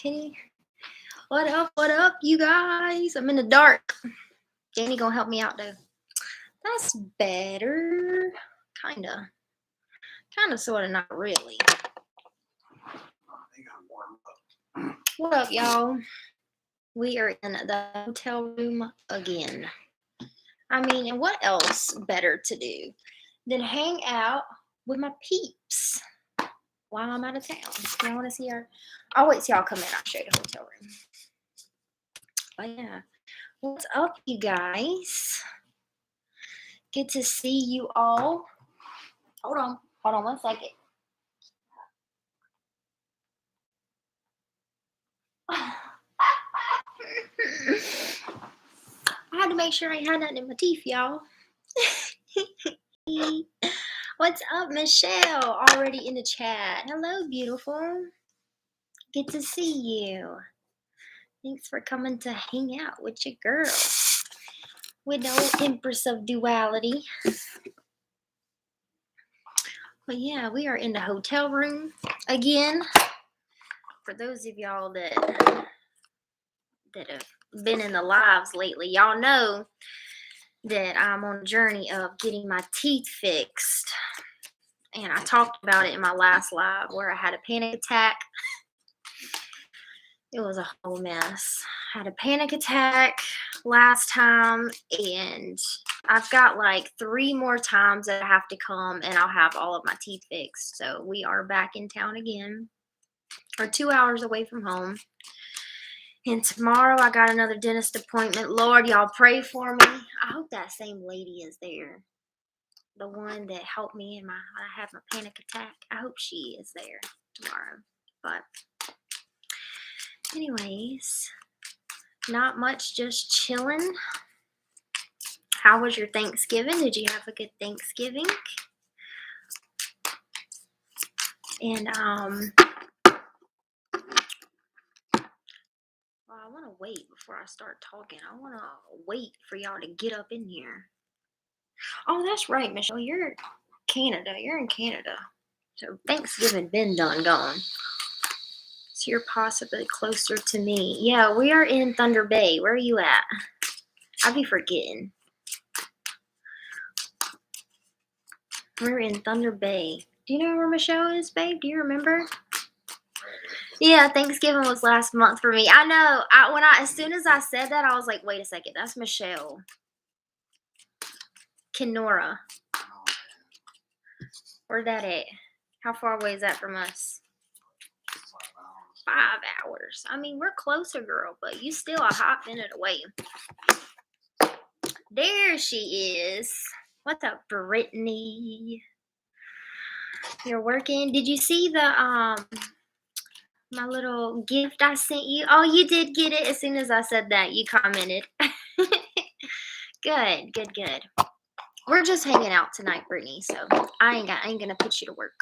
kitty. What up, you guys? I'm in the dark. Danny gonna help me out though. That's better. Kinda, sorta, not really. What up, y'all? We are in the hotel room again. I mean, and what else better to do than hang out with my peeps while I'm out of town? Y'all want to see her? I'll wait till y'all come in. I'll show you the hotel room. But yeah, what's up, you guys? Good to see you all. Hold on 1 second. I had to make sure I had nothing in my teeth, y'all. What's up, Michelle? Already in the chat. Hello, beautiful. Good to see you. Thanks for coming to hang out with your girl. With no Empress of Duality. But yeah, we are in the hotel room again. For those of y'all that have been in the lives lately, y'all know that I'm on a journey of getting my teeth fixed. And I talked about it in my last live where I had a panic attack. It was a whole mess. I had a panic attack last time, and I've got like 3 more times that I have to come and I'll have all of my teeth fixed. So we are back in town again. We're 2 hours away from home. And tomorrow I got another dentist appointment. Lord, y'all pray for me. I hope that same lady is there. The one that helped me when I had my panic attack. I hope she is there tomorrow. But anyways, not much, just chilling. How was your Thanksgiving? Did you have a good Thanksgiving? And well, I want to wait before I start talking. I want to wait for y'all to get up in here. Oh, that's right, Michelle. You're Canada. You're in Canada. So Thanksgiving been done gone. So you're possibly closer to me. Yeah, we are in Thunder Bay. Where are you at? I'll be forgetting. We're in Thunder Bay. Do you know where Michelle is, babe? Do you remember? Yeah, Thanksgiving was last month for me. I know. As soon as I said that, I was like, wait a second, that's Michelle. Kenora. Where's that at? How far away is that from us? 5 hours. I mean, we're closer, girl, but you still a hot minute away. There she is. What's up, Brittany? You're working. Did you see the my little gift I sent you? Oh, you did get it. As soon as I said that, you commented. Good. We're just hanging out tonight, Brittany. So I ain't gonna put you to work.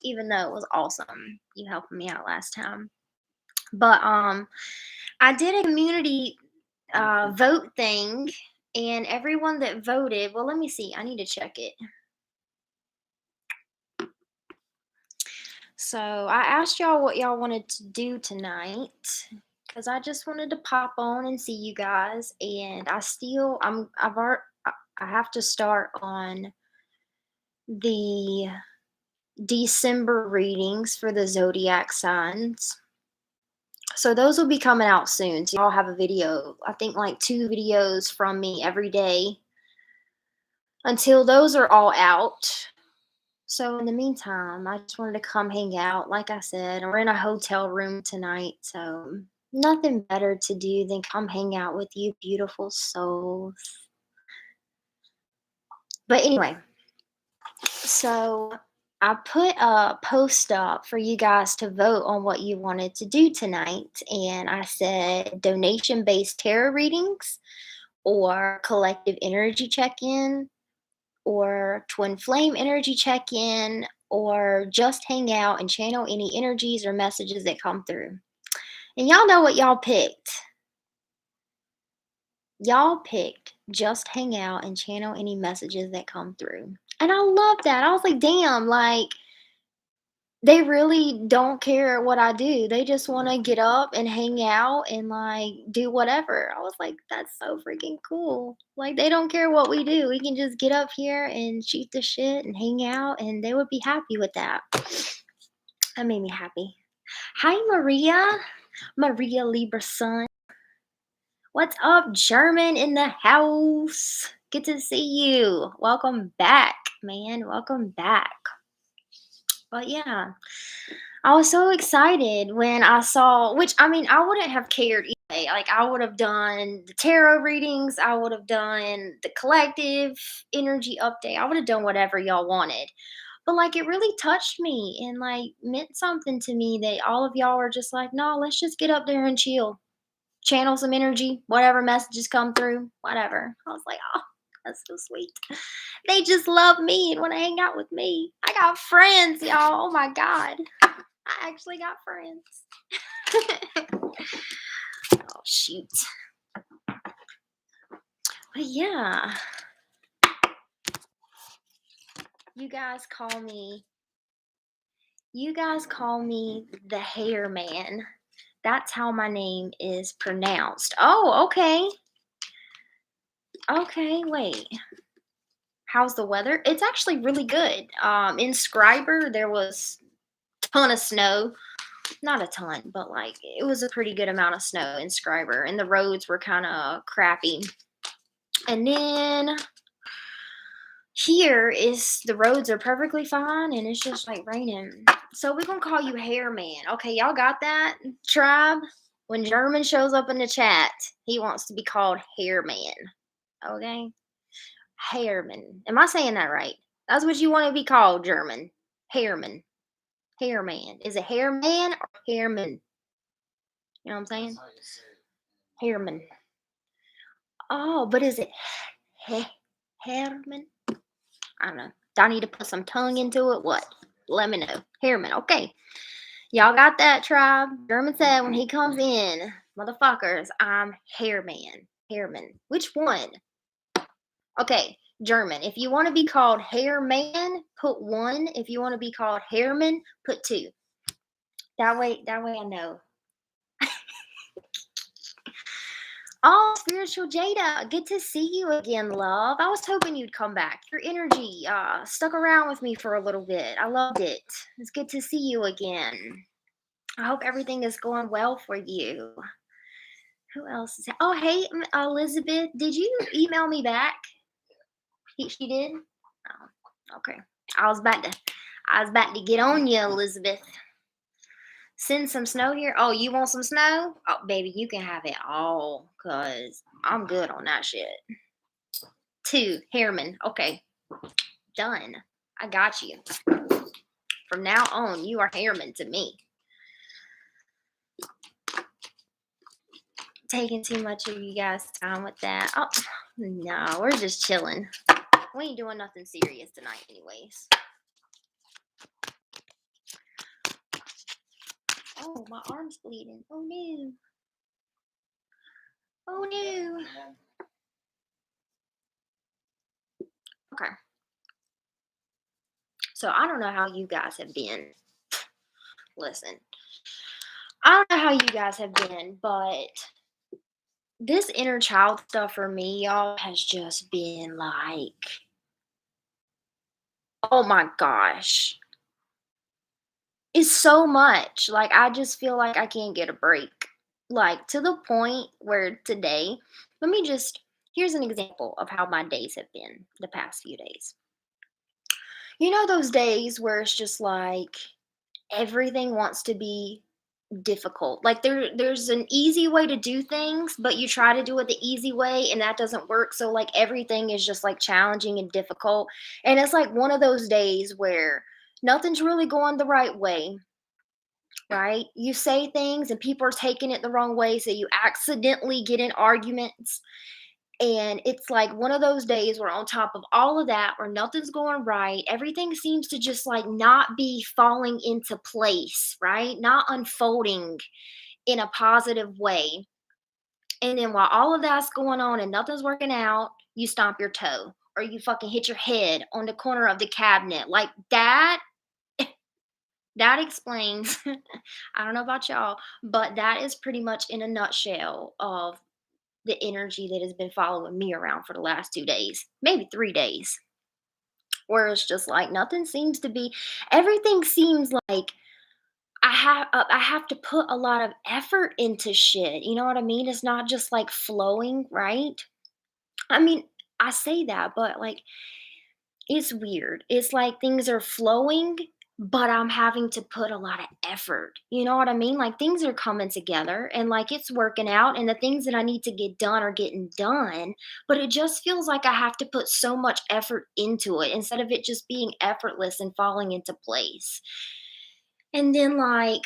Even though it was awesome, you helped me out last time. But I did a community vote thing, and everyone that voted. Well, let me see. I need to check it. So I asked y'all what y'all wanted to do tonight, because I just wanted to pop on and see you guys. And I have to start on the December readings for the zodiac signs. So those will be coming out soon. So y'all have a video. I think like 2 videos from me every day until those are all out. So in the meantime, I just wanted to come hang out. Like I said, we're in a hotel room tonight, so nothing better to do than come hang out with you beautiful souls. But anyway, so I put a post up for you guys to vote on what you wanted to do tonight. And I said donation-based tarot readings, or collective energy check-in, or twin flame energy check-in, or just hang out and channel any energies or messages that come through. And y'all know what y'all picked. Y'all picked just hang out and channel any messages that come through. And I love that. I was like, damn, like, They really don't care what I do. They just wanna get up and hang out and, like, do whatever. I was like, "That's so freaking cool." Like, they don't care what we do. We can just get up here and shoot the shit and hang out, and they would be happy with that. That made me happy. Hi, Maria. Maria Libra Sun. What's up, German in the house? Good to see you. Welcome back, man. Welcome back. But yeah, I was so excited when I saw, which I mean, I wouldn't have cared either. Like, I would have done the tarot readings, I would have done the collective energy update, I would have done whatever y'all wanted. But like, it really touched me and like meant something to me that all of y'all were just like, no, let's just get up there and chill, channel some energy, whatever messages come through, whatever. I was like, oh, that's so sweet. They just love me and want to hang out with me. I got friends, y'all. Oh my God. I actually got friends. Oh, shoot. But yeah, you guys call me, the hair man. That's how my name is pronounced. Oh, okay. Okay, wait. How's the weather? It's actually really good. In Schreiber, there was a ton of snow. Not a ton, but like it was a pretty good amount of snow in Schreiber, and the roads were kind of crappy. And then here is the roads are perfectly fine, and it's just like raining. So we're gonna call you Hair Man. Okay, y'all got that, tribe? When German shows up in the chat, he wants to be called Hair Man. Okay, Hairman. Am I saying that right? That's what you want to be called, German. Hairman. Hairman. Is it Hairman or Hairman? You know what I'm saying? Hairman. Oh, but is it Hairman? I don't know. Do I need to put some tongue into it? What? Let me know. Hairman. Okay. Y'all got that, tribe? German said when he comes in, motherfuckers, I'm Hairman. Hairman. Which one? Okay, German. If you want to be called Hairman, put 1. If you want to be called Hairman, put 2. That way I know. Oh, Spiritual Jada, good to see you again, love. I was hoping you'd come back. Your energy stuck around with me for a little bit. I loved it. It's good to see you again. I hope everything is going well for you. Who else is? Oh, hey, Elizabeth, did you email me back? She did. Oh, okay. I was about to get on you, Elizabeth. Send some snow here. Oh, you want some snow? Oh, baby, you can have it all, cause I'm good on that shit. 2, Hairman. Okay, done. I got you. From now on, you are Hairman to me. Taking too much of you guys' time with that. Oh, no, we're just chilling. We ain't doing nothing serious tonight, anyways. Oh, my arm's bleeding. Oh, no. Oh, no. Okay. So I don't know how you guys have been. Listen, I don't know how you guys have been, but this inner child stuff for me, y'all, has just been like, oh my gosh. It's so much. Like, I just feel like I can't get a break. Like, to the point where today, here's an example of how my days have been the past few days. You know, those days where it's just like everything wants to be difficult. Like there's an easy way to do things, but you try to do it the easy way and that doesn't work. So like everything is just like challenging and difficult. And it's like one of those days where nothing's really going the right way, right? You say things and people are taking it the wrong way, so you accidentally get in arguments. And it's like one of those days where on top of all of that, where nothing's going right, everything seems to just like not be falling into place, right? Not unfolding in a positive way. And then while all of that's going on and nothing's working out, you stomp your toe or you fucking hit your head on the corner of the cabinet. Like that That explains I don't know about y'all, but that is pretty much in a nutshell of the energy that has been following me around for the last 2 days, maybe 3 days, where it's just like nothing seems to be everything seems like I have to put a lot of effort into shit, you know what I mean? It's not just, like, flowing, right? I mean, I say that, but, like, it's weird. It's like things are flowing, but I'm having to put a lot of effort. You know what I mean? Like things are coming together and like it's working out and the things that I need to get done are getting done, but it just feels like I have to put so much effort into it instead of it just being effortless and falling into place. And then like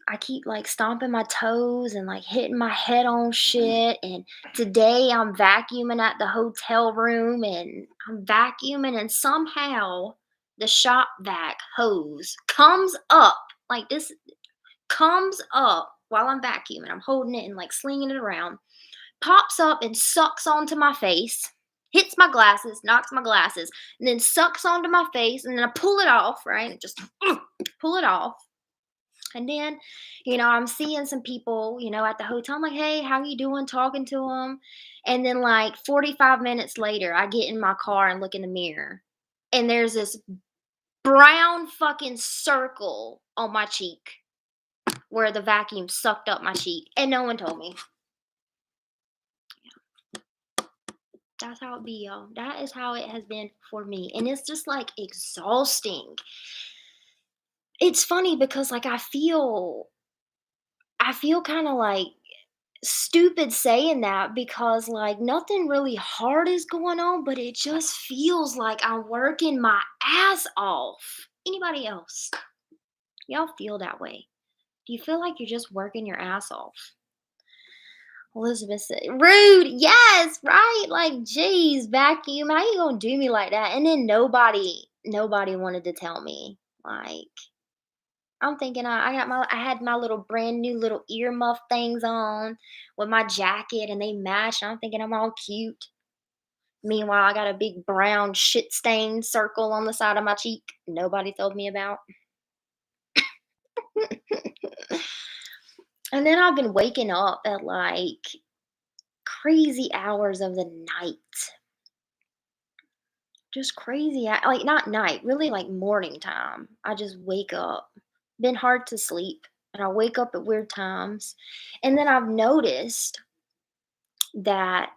I keep like stomping my toes and like hitting my head on shit. And today I'm vacuuming at the hotel room and I'm vacuuming, and somehow the shop vac hose comes up like this, comes up while I'm vacuuming. I'm holding it and like slinging it around, pops up and sucks onto my face, hits my glasses, knocks my glasses, and then sucks onto my face. And then I pull it off, right? Just pull it off, and then, I'm seeing some people, at the hotel. I'm like, "Hey, how you doing?" Talking to them. And then like 45 minutes later, I get in my car and look in the mirror. And there's this brown fucking circle on my cheek where the vacuum sucked up my cheek. And no one told me. That's how it be, y'all. That is how it has been for me. And it's just like exhausting. It's funny because like I feel kind of like stupid saying that because like nothing really hard is going on, but it just feels like I'm working my ass off. Anybody else? Y'all feel that way? Do you feel like you're just working your ass off? Elizabeth said, rude. Yes, right. Like, geez, vacuum. How you gonna do me like that? And then nobody wanted to tell me. Like, I'm thinking I had my little brand new little earmuff things on with my jacket and they matched. I'm thinking I'm all cute. Meanwhile, I got a big brown shit stain circle on the side of my cheek. Nobody told me about. And then I've been waking up at like crazy hours of the night. Just crazy, like not night, really like morning time. I just wake up. Been hard to sleep, and I wake up at weird times. And then I've noticed that,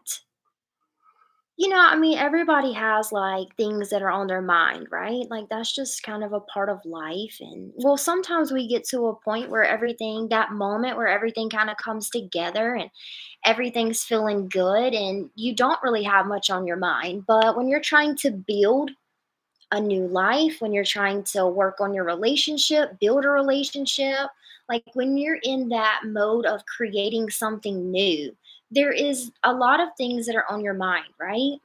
I mean, everybody has like things that are on their mind, right? Like that's just kind of a part of life. And well, sometimes we get to a point where that moment where everything kind of comes together and everything's feeling good and you don't really have much on your mind. But when you're trying to build a new life, when you're trying to work on your relationship, build a relationship, like when you're in that mode of creating something new, there is a lot of things that are on your mind, right?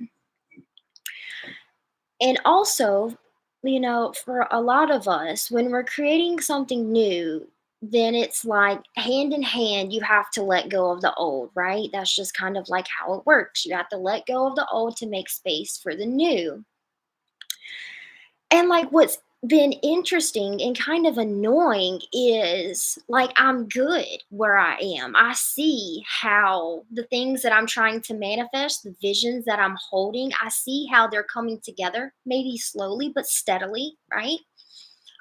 And also, for a lot of us, when we're creating something new, then it's like hand in hand, you have to let go of the old, right? That's just kind of like how it works. You have to let go of the old to make space for the new. And like what's been interesting and kind of annoying is like I'm good where I am. I see how the things that I'm trying to manifest, the visions that I'm holding, I see how they're coming together, maybe slowly but steadily, right?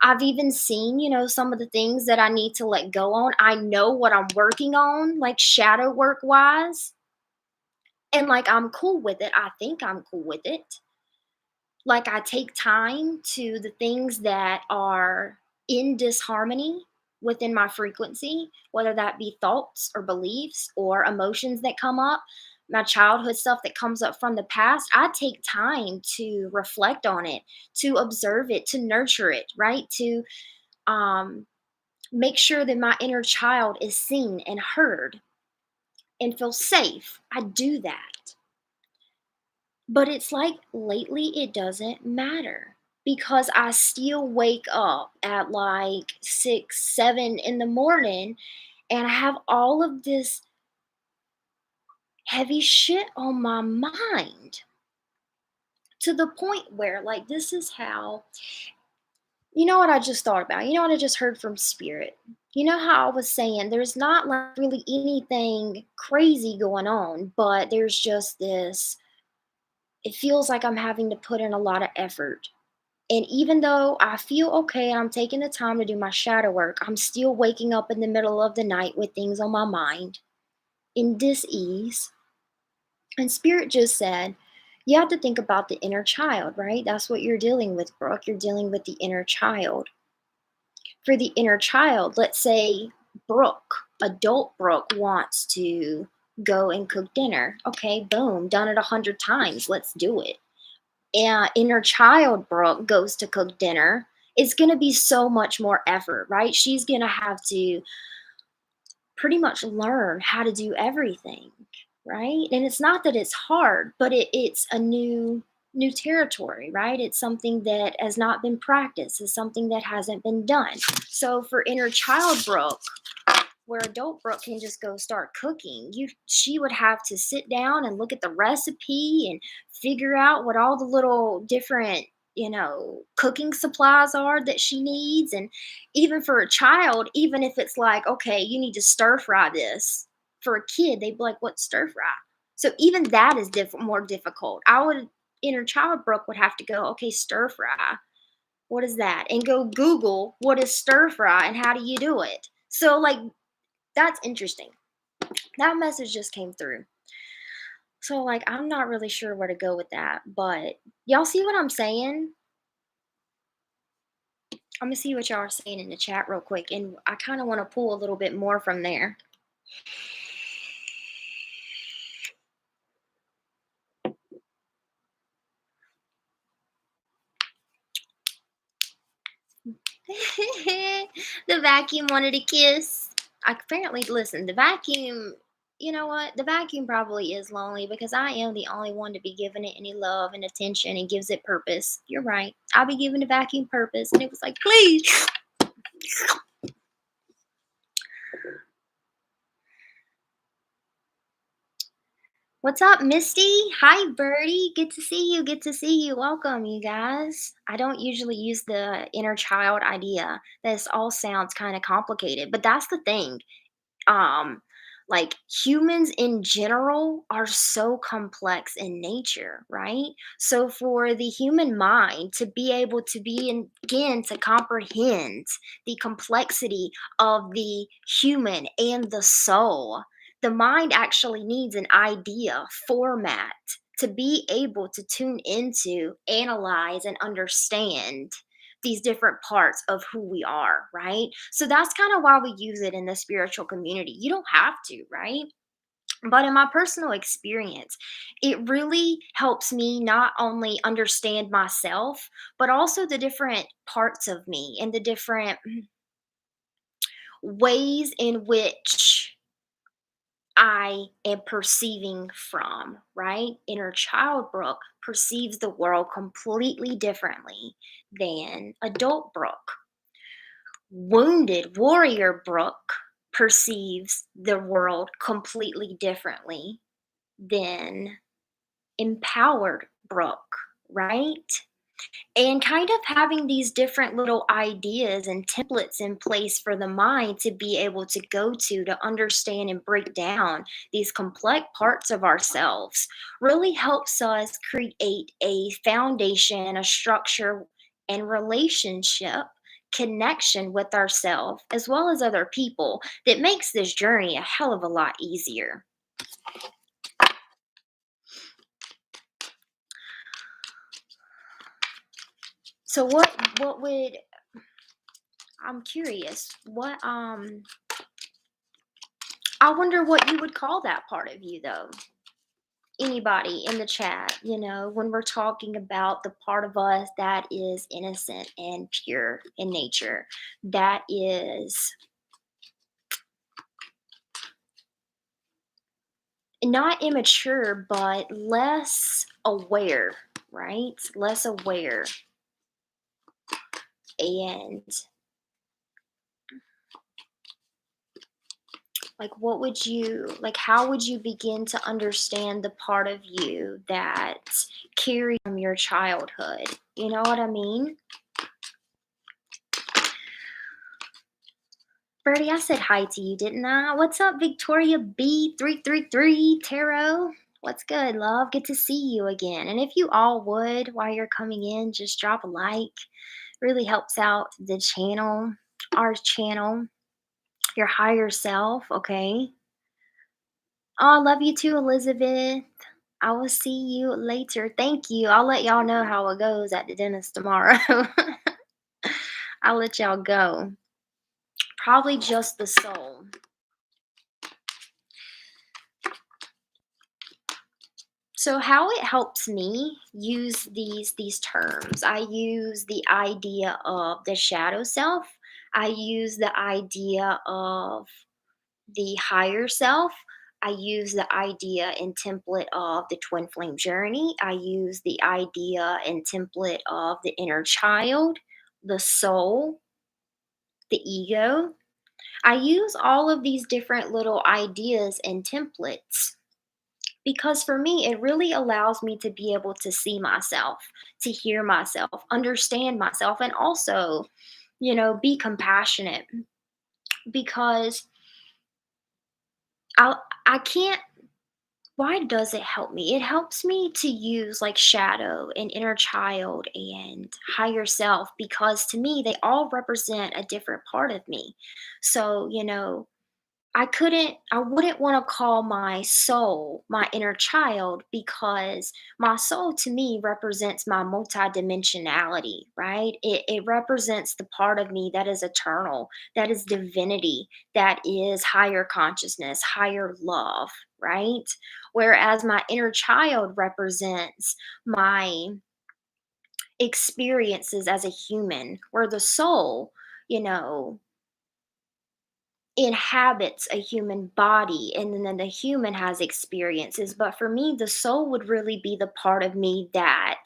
I've even seen, some of the things that I need to let go on. I know what I'm working on, like shadow work wise. And like I'm cool with it. I think I'm cool with it. Like I take time to the things that are in disharmony within my frequency, whether that be thoughts or beliefs or emotions that come up, my childhood stuff that comes up from the past. I take time to reflect on it, to observe it, to nurture it, right? To um, make sure that my inner child is seen and heard and feel safe. I do that. But it's like lately it doesn't matter because I still wake up at like 6, 7 in the morning and I have all of this heavy shit on my mind to the point where, like, this is how, You know what I just thought about? You know what I just heard from Spirit? You know how I was saying there's not like really anything crazy going on, but there's just this, it feels like I'm having to put in a lot of effort. And even though I feel okay, I'm taking the time to do my shadow work, I'm still waking up in the middle of the night with things on my mind in dis-ease. And Spirit just said, you have to think about the inner child, right? That's what you're dealing with, Brooke. You're dealing with the inner child. For the inner child, let's say Brooke, adult Brooke, wants to go and cook dinner. Okay, boom, done it 100 times. Let's do it. And inner child Brooke goes to cook dinner. It's going to be so much more effort, right? She's going to have to pretty much learn how to do everything, right? And it's not that it's hard, but it's a new territory, right? It's something that has not been practiced, it's something that hasn't been done. So for inner child Brooke, where adult Brooke can just go start cooking, she would have to sit down and look at the recipe and figure out what all the little different, cooking supplies are that she needs. And even for a child, even if it's like, okay, you need to stir fry this, for a kid, they'd be like, what, stir fry? So even that is more difficult. Inner child Brooke would have to go, okay, stir fry, what is that? And go Google what is stir fry and how do you do it. So like, that's interesting. That message just came through. So, like, I'm not really sure where to go with that, but y'all see what I'm saying? I'm gonna see what y'all are saying in the chat real quick, and I kind of want to pull a little bit more from there. The vacuum wanted a kiss. Apparently, listen, the vacuum, you know what? The vacuum probably is lonely because I am the only one to be giving it any love and attention and gives it purpose. You're right. I'll be giving the vacuum purpose. And it was like, please. What's up, Misty? Hi, Birdie. Good to see you. Good to see you. Welcome, you guys. I don't usually use the inner child idea. This all sounds kind of complicated, but that's the thing. um like humans in general are so complex in nature, right? So for the human mind to be able to begin to comprehend the complexity of the human and the soul, the mind actually needs an idea format to be able to tune into, analyze, and understand these different parts of who we are, right? So that's kind of why we use it in the spiritual community. You don't have to, right? But in my personal experience, it really helps me not only understand myself, but also the different parts of me and the different ways in which I am perceiving from, right? Inner child Brooke perceives the world completely differently than adult Brooke. Wounded warrior Brooke perceives the world completely differently than empowered Brooke, right? And kind of having these different little ideas and templates in place for the mind to be able to go to understand and break down these complex parts of ourselves really helps us create a foundation, a structure, and relationship connection with ourselves as well as other people that makes this journey a hell of a lot easier. So what would, I'm curious, what I wonder what you would call that part of you, though. Anybody in the chat, when we're talking about the part of us that is innocent and pure in nature, that is not immature, but less aware, right? Less aware. And like, how would you begin to understand the part of you that carries from your childhood? You know what I mean? Birdie, I said hi to you, didn't I? What's up, Victoria B333 Tarot? What's good, love? Good to see you again. And if you all would, while you're coming in, just drop a like. Really helps out the channel, our channel, your higher self, okay? Oh, I love you too, Elizabeth. I will see you later. Thank you. I'll let y'all know how it goes at the dentist tomorrow. I'll let y'all go. Probably just the soul. So how it helps me use these terms. I use the idea of the shadow self. I use the idea of the higher self. I use the idea and template of the twin flame journey. I use the idea and template of the inner child, the soul, the ego. I use all of these different little ideas and templates because for me, it really allows me to be able to see myself, to hear myself, understand myself, and also, be compassionate because I can't. Why does it help me? It helps me to use like shadow and inner child and higher self because to me, they all represent a different part of me. So, I wouldn't want to call my soul my inner child because my soul to me represents my multidimensionality, right? It represents the part of me that is eternal, that is divinity, that is higher consciousness, higher love, right? Whereas my inner child represents my experiences as a human, where the soul, you know, inhabits a human body and then the human has experiences, but for me the soul would really be the part of me that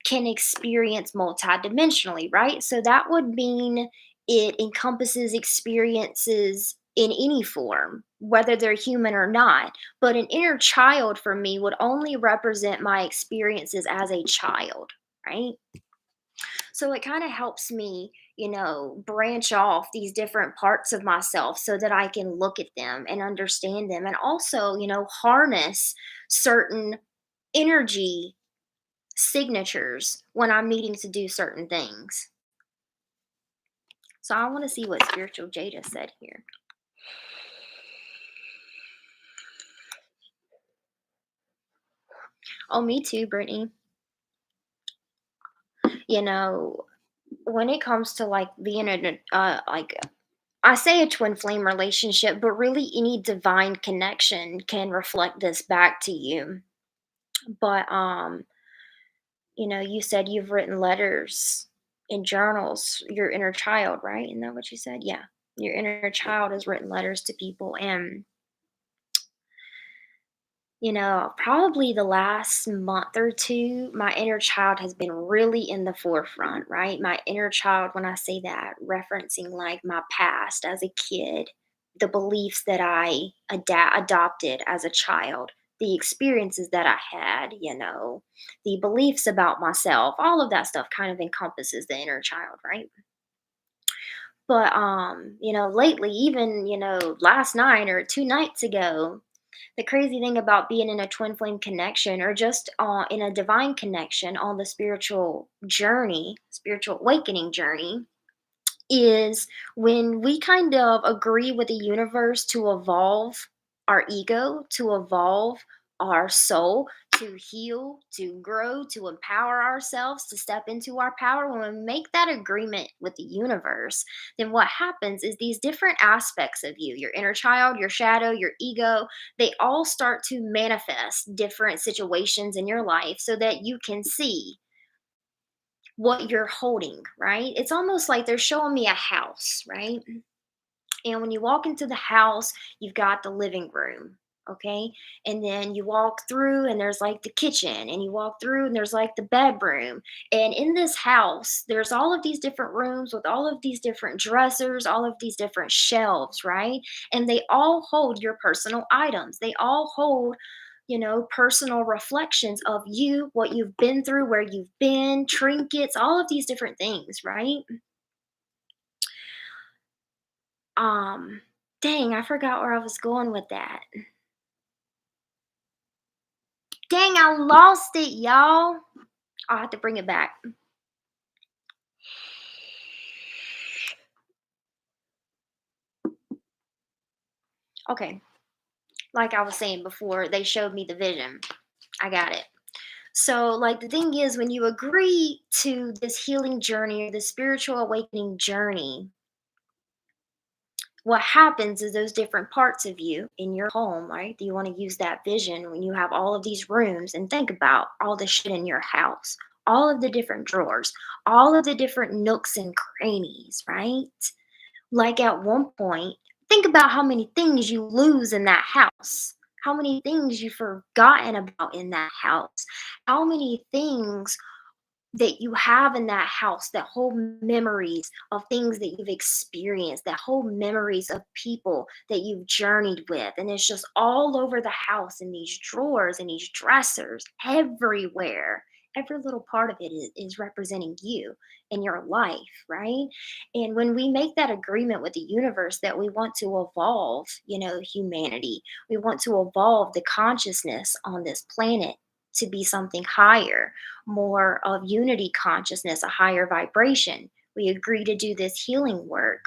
can experience multidimensionally, right? So that would mean it encompasses experiences in any form, whether they're human or not. But an inner child for me would only represent my experiences as a child, right? So it kind of helps me, branch off these different parts of myself so that I can look at them and understand them and also, harness certain energy signatures when I'm needing to do certain things. So I want to see what Spiritual Jada said here. Oh, me too, Brittany. You know, when it comes to like being in like I say a twin flame relationship, but really any divine connection can reflect this back to you. But you said you've written letters in journals, your inner child, right? Isn't that what you said? Yeah. Your inner child has written letters to people and probably the last month or two, my inner child has been really in the forefront, right? My inner child, when I say that, referencing like my past as a kid, the beliefs that I adopted as a child, the experiences that I had, the beliefs about myself, all of that stuff kind of encompasses the inner child, right? But lately, even, last night or 2 nights ago, the crazy thing about being in a twin flame connection or just in a divine connection on the spiritual journey, spiritual awakening journey, is when we kind of agree with the universe to evolve our ego, to evolve our soul, to heal, to grow, to empower ourselves, to step into our power. When we make that agreement with the universe, then what happens is these different aspects of you, your inner child, your shadow, your ego, they all start to manifest different situations in your life so that you can see what you're holding, right? It's almost like they're showing me a house, right? And when you walk into the house, you've got the living room, okay? And then you walk through and there's like the kitchen, and you walk through and there's like the bedroom. And in this house, there's all of these different rooms with all of these different dressers, all of these different shelves, right? And they all hold your personal items. They all hold personal reflections of you, what you've been through, where you've been, trinkets, all of these different things, right? Um, Dang, I forgot where I was going with that. Dang, I lost it, y'all. I'll have to bring it back. Okay, like I was saying before, they showed me the vision. I got it. So, like, the thing is, when you agree to this healing journey or this spiritual awakening journey, what happens is those different parts of you in your home, right? You want to use that vision when you have all of these rooms and think about all the shit in your house, all of the different drawers, all of the different nooks and crannies, right? Like at one point, think about how many things you lose in that house, how many things you've forgotten about in that house, how many things that you have in that house that hold memories of things that you've experienced, that hold memories of people that you've journeyed with. And it's just all over the house in these drawers and these dressers, everywhere. Every little part of it is representing you and your life, right? And when we make that agreement with the universe that we want to evolve, humanity, we want to evolve the consciousness on this planet to be something higher, more of unity consciousness, a higher vibration. We agree to do this healing work.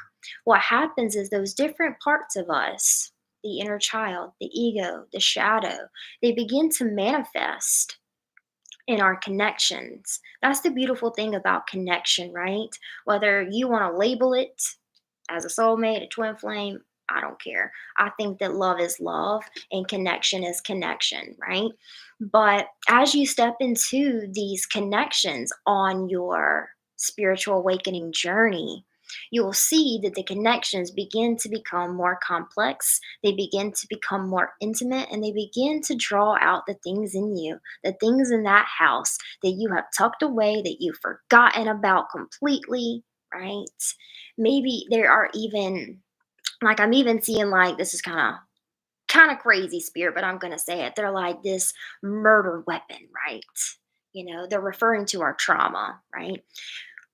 What happens is those different parts of us, the inner child, the ego, the shadow, they begin to manifest in our connections. That's the beautiful thing about connection, right? Whether you want to label it as a soulmate, a twin flame, I don't care. I think that love is love and connection is connection, right? But as you step into these connections on your spiritual awakening journey, you will see that the connections begin to become more complex, they begin to become more intimate, and they begin to draw out the things in you, the things in that house that you have tucked away, that you've forgotten about completely, right? Maybe there are even, like, I'm even seeing, like, this is kind of crazy, spirit, but I'm going to say it. They're like this murder weapon, right? They're referring to our trauma, right?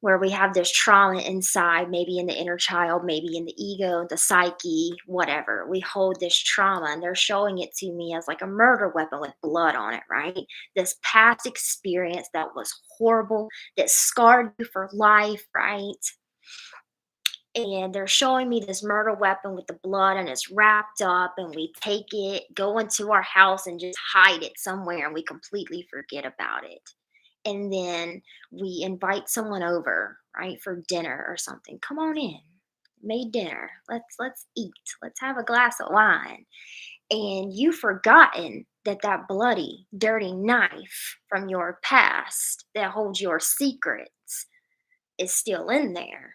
Where we have this trauma inside, maybe in the inner child, maybe in the ego, the psyche, whatever. We hold this trauma and they're showing it to me as like a murder weapon with blood on it, right? This past experience that was horrible, that scarred you for life, right? And they're showing me this murder weapon with the blood and it's wrapped up, and we take it, go into our house and just hide it somewhere, and we completely forget about it. And then we invite someone over, right, for dinner or something. Come on in. Made dinner. Let's eat. Let's have a glass of wine. And you've forgotten that that bloody, dirty knife from your past that holds your secrets is still in there,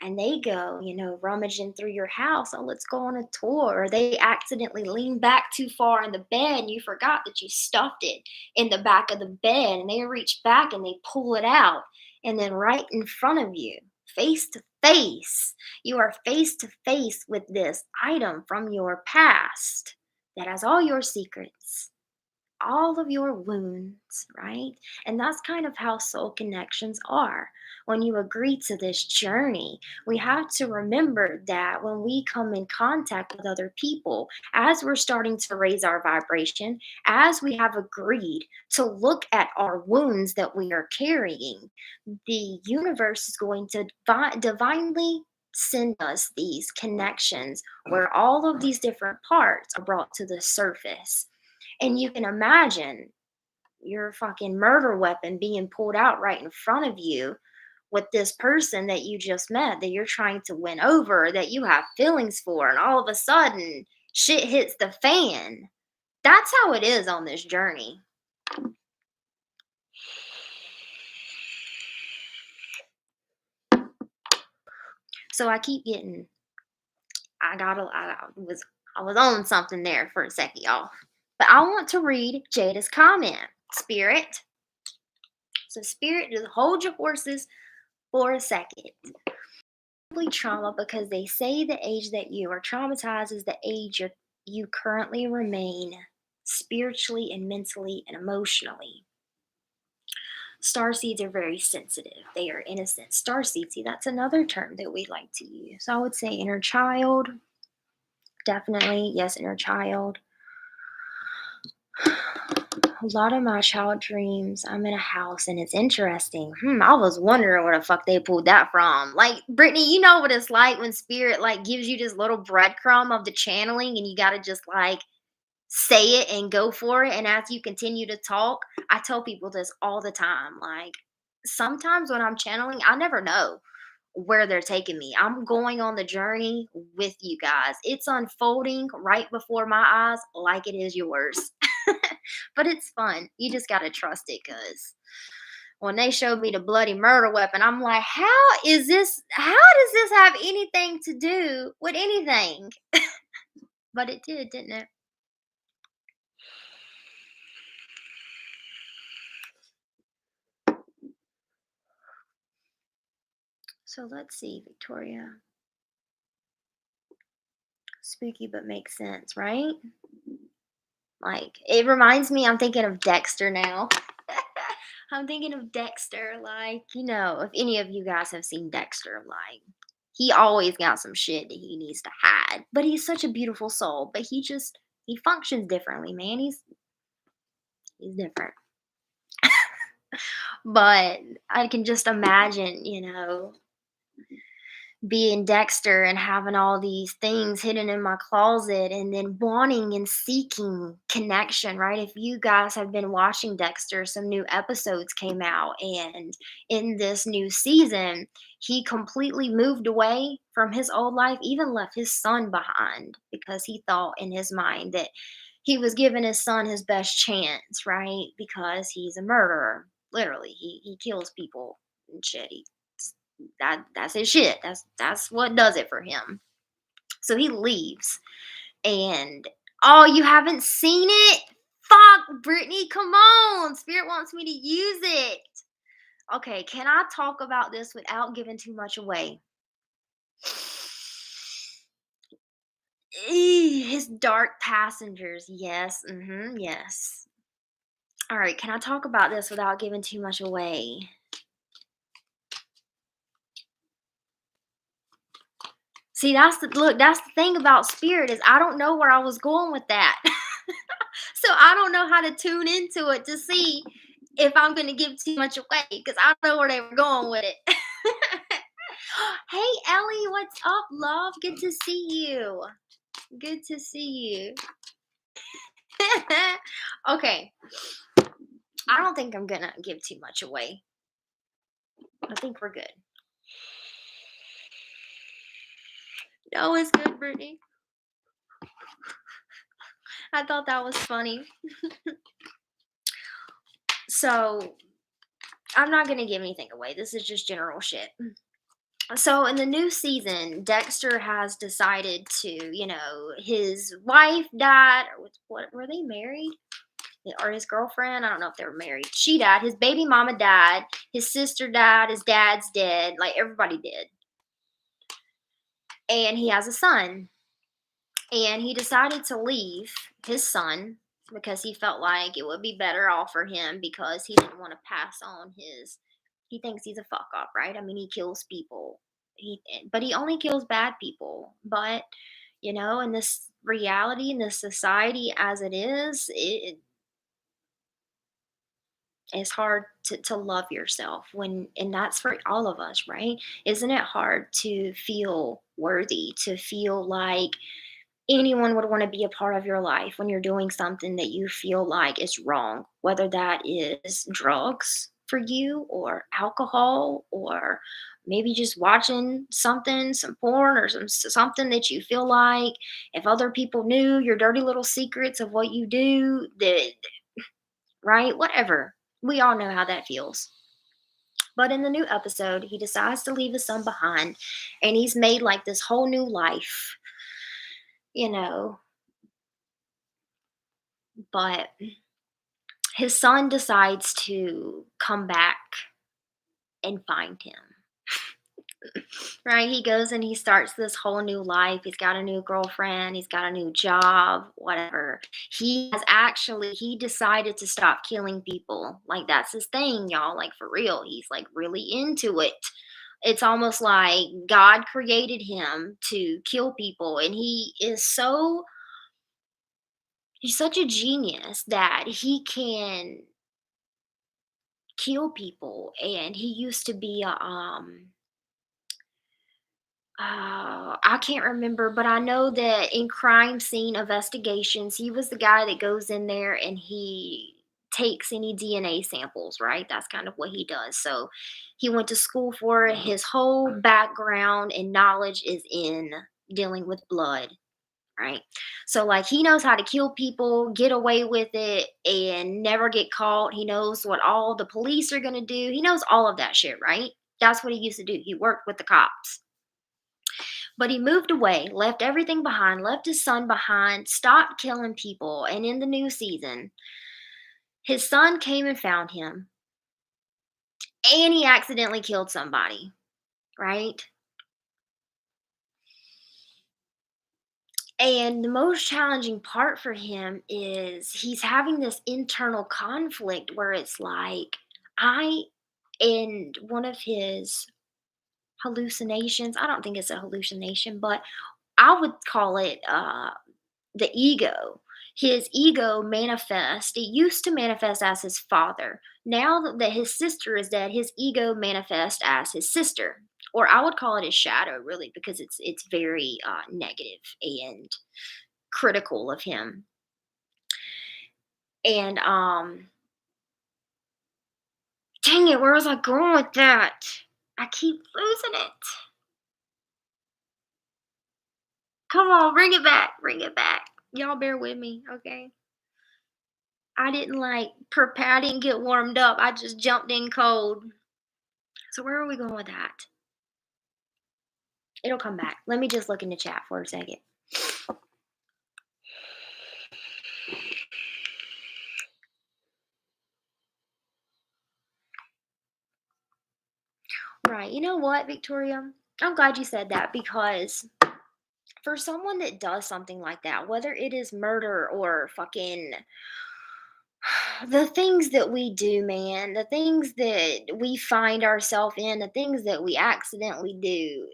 and they go, rummaging through your house. Oh, let's go on a tour. Or they accidentally lean back too far in the bed and you forgot that you stuffed it in the back of the bed. And they reach back and they pull it out. And then right in front of you, face to face, you are face to face with this item from your past that has all your secrets, all of your wounds, right? And that's kind of how soul connections are. When you agree to this journey, we have to remember that when we come in contact with other people, as we're starting to raise our vibration, as we have agreed to look at our wounds that we are carrying, the universe is going to divinely send us these connections where all of these different parts are brought to the surface. And you can imagine your fucking murder weapon being pulled out right in front of you with this person that you just met, that you're trying to win over, that you have feelings for, and all of a sudden shit hits the fan. That's how it is on this journey. So I keep getting, I was on something there for a second, y'all. But I want to read Jada's comment. Spirit. So Spirit, just hold your horses for a second. Trauma, because they say the age that you are traumatized is the age you currently remain spiritually and mentally and emotionally. Star seeds are very sensitive. They are innocent. Star seeds, see, that's another term that we like to use. So I would say inner child, definitely. Yes, inner child. A lot of my child dreams, I'm in a house and it's interesting. I was wondering where the fuck they pulled that from. Like, Brittany, you know what it's like when spirit like gives you this little breadcrumb of the channeling and you gotta just like say it and go for it. And as you continue to talk, I tell people this all the time. Like, sometimes when I'm channeling, I never know where they're taking me. I'm going on the journey with you guys. It's unfolding right before my eyes like it is yours. But it's fun. You just got to trust it because when they showed me the bloody murder weapon, I'm like, how does this have anything to do with anything? But it did, didn't it? So let's see, Victoria. Spooky but makes sense, right? Like, it reminds me, I'm thinking of Dexter now. I'm thinking of Dexter, like, if any of you guys have seen Dexter, like, he always got some shit that he needs to hide. But he's such a beautiful soul. But he functions differently, man. He's different. But I can just imagine, being Dexter and having all these things hidden in my closet and then wanting and seeking connection, right? If you guys have been watching Dexter, some new episodes came out, and in this new season, he completely moved away from his old life, even left his son behind because he thought in his mind that he was giving his son his best chance, right? Because he's a murderer. Literally, he kills people and shit. That's his shit. That's what does it for him. So he leaves, and oh, you haven't seen it? Fuck, Brittany, come on! Spirit wants me to use it. Okay, can I talk about this without giving too much away? His dark passengers. Yes. Yes. All right. Can I talk about this without giving too much away? See, that's the thing about spirit is I don't know where I was going with that. So I don't know how to tune into it to see if I'm going to give too much away because I don't know where they were going with it. Hey, Ellie, what's up, love? Good to see you. Good to see you. Okay. I don't think I'm going to give too much away. I think we're good. No, it's good, Brittany. I thought that was funny. So, I'm not going to give anything away. This is just general shit. So, in the new season, Dexter has decided to, his wife died. Or what were they married? Or his girlfriend? I don't know if they were married. She died. His baby mama died. His sister died. His dad's dead. Like, everybody did. And he has a son. And he decided to leave his son because he felt like it would be better off for him because he didn't want to pass on he thinks he's a fuck up, right? I mean, he kills people. But he only kills bad people. But, in this reality, in this society as it is, it's hard to love yourself and that's for all of us, right? Isn't it hard to feel worthy, to feel like anyone would want to be a part of your life when you're doing something that you feel like is wrong, whether that is drugs for you or alcohol or maybe just watching some porn or something that you feel like if other people knew your dirty little secrets of what you do, that, right? Whatever. We all know how that feels. But in the new episode, he decides to leave his son behind and he's made like this whole new life, you know, but his son decides to come back and find him. Right? He goes and he starts this whole new life. He's got a new girlfriend, he's got a new job, whatever. He decided to stop killing people. Like that's his thing, y'all. Like for real. He's like really into it. It's almost like God created him to kill people, and he's such a genius that he can kill people. And he used to be I can't remember, but I know that in crime scene investigations, he was the guy that goes in there and he takes any DNA samples, right? That's kind of what he does. So he went to school for it. His whole background and knowledge is in dealing with blood, right? So like he knows how to kill people, get away with it, and never get caught. He knows what all the police are going to do. He knows all of that shit, right? That's what he used to do. He worked with the cops. But he moved away, left everything behind, left his son behind, stopped killing people. And in the new season, his son came and found him, and he accidentally killed somebody, right? And the most challenging part for him is he's having this internal conflict where it's like, I, in one of his hallucinations, I don't think it's a hallucination, but I would call it the ego. His ego manifest. It used to manifest as his father. Now that his sister is dead, his ego manifests as his sister. Or I would call it his shadow, really, because it's very negative and critical of him. And dang it, where was I going with that? I keep losing it. Come on, bring it back, bring it back. Y'all bear with me, okay? I didn't prepare. I didn't get warmed up. I just jumped in cold. So where are we going with that? It'll come back. Let me just look in the chat for a second. Right. You know what, Victoria? I'm glad you said that because for someone that does something like that, whether it is murder or fucking the things that we do, man, the things that we find ourselves in, the things that we accidentally do,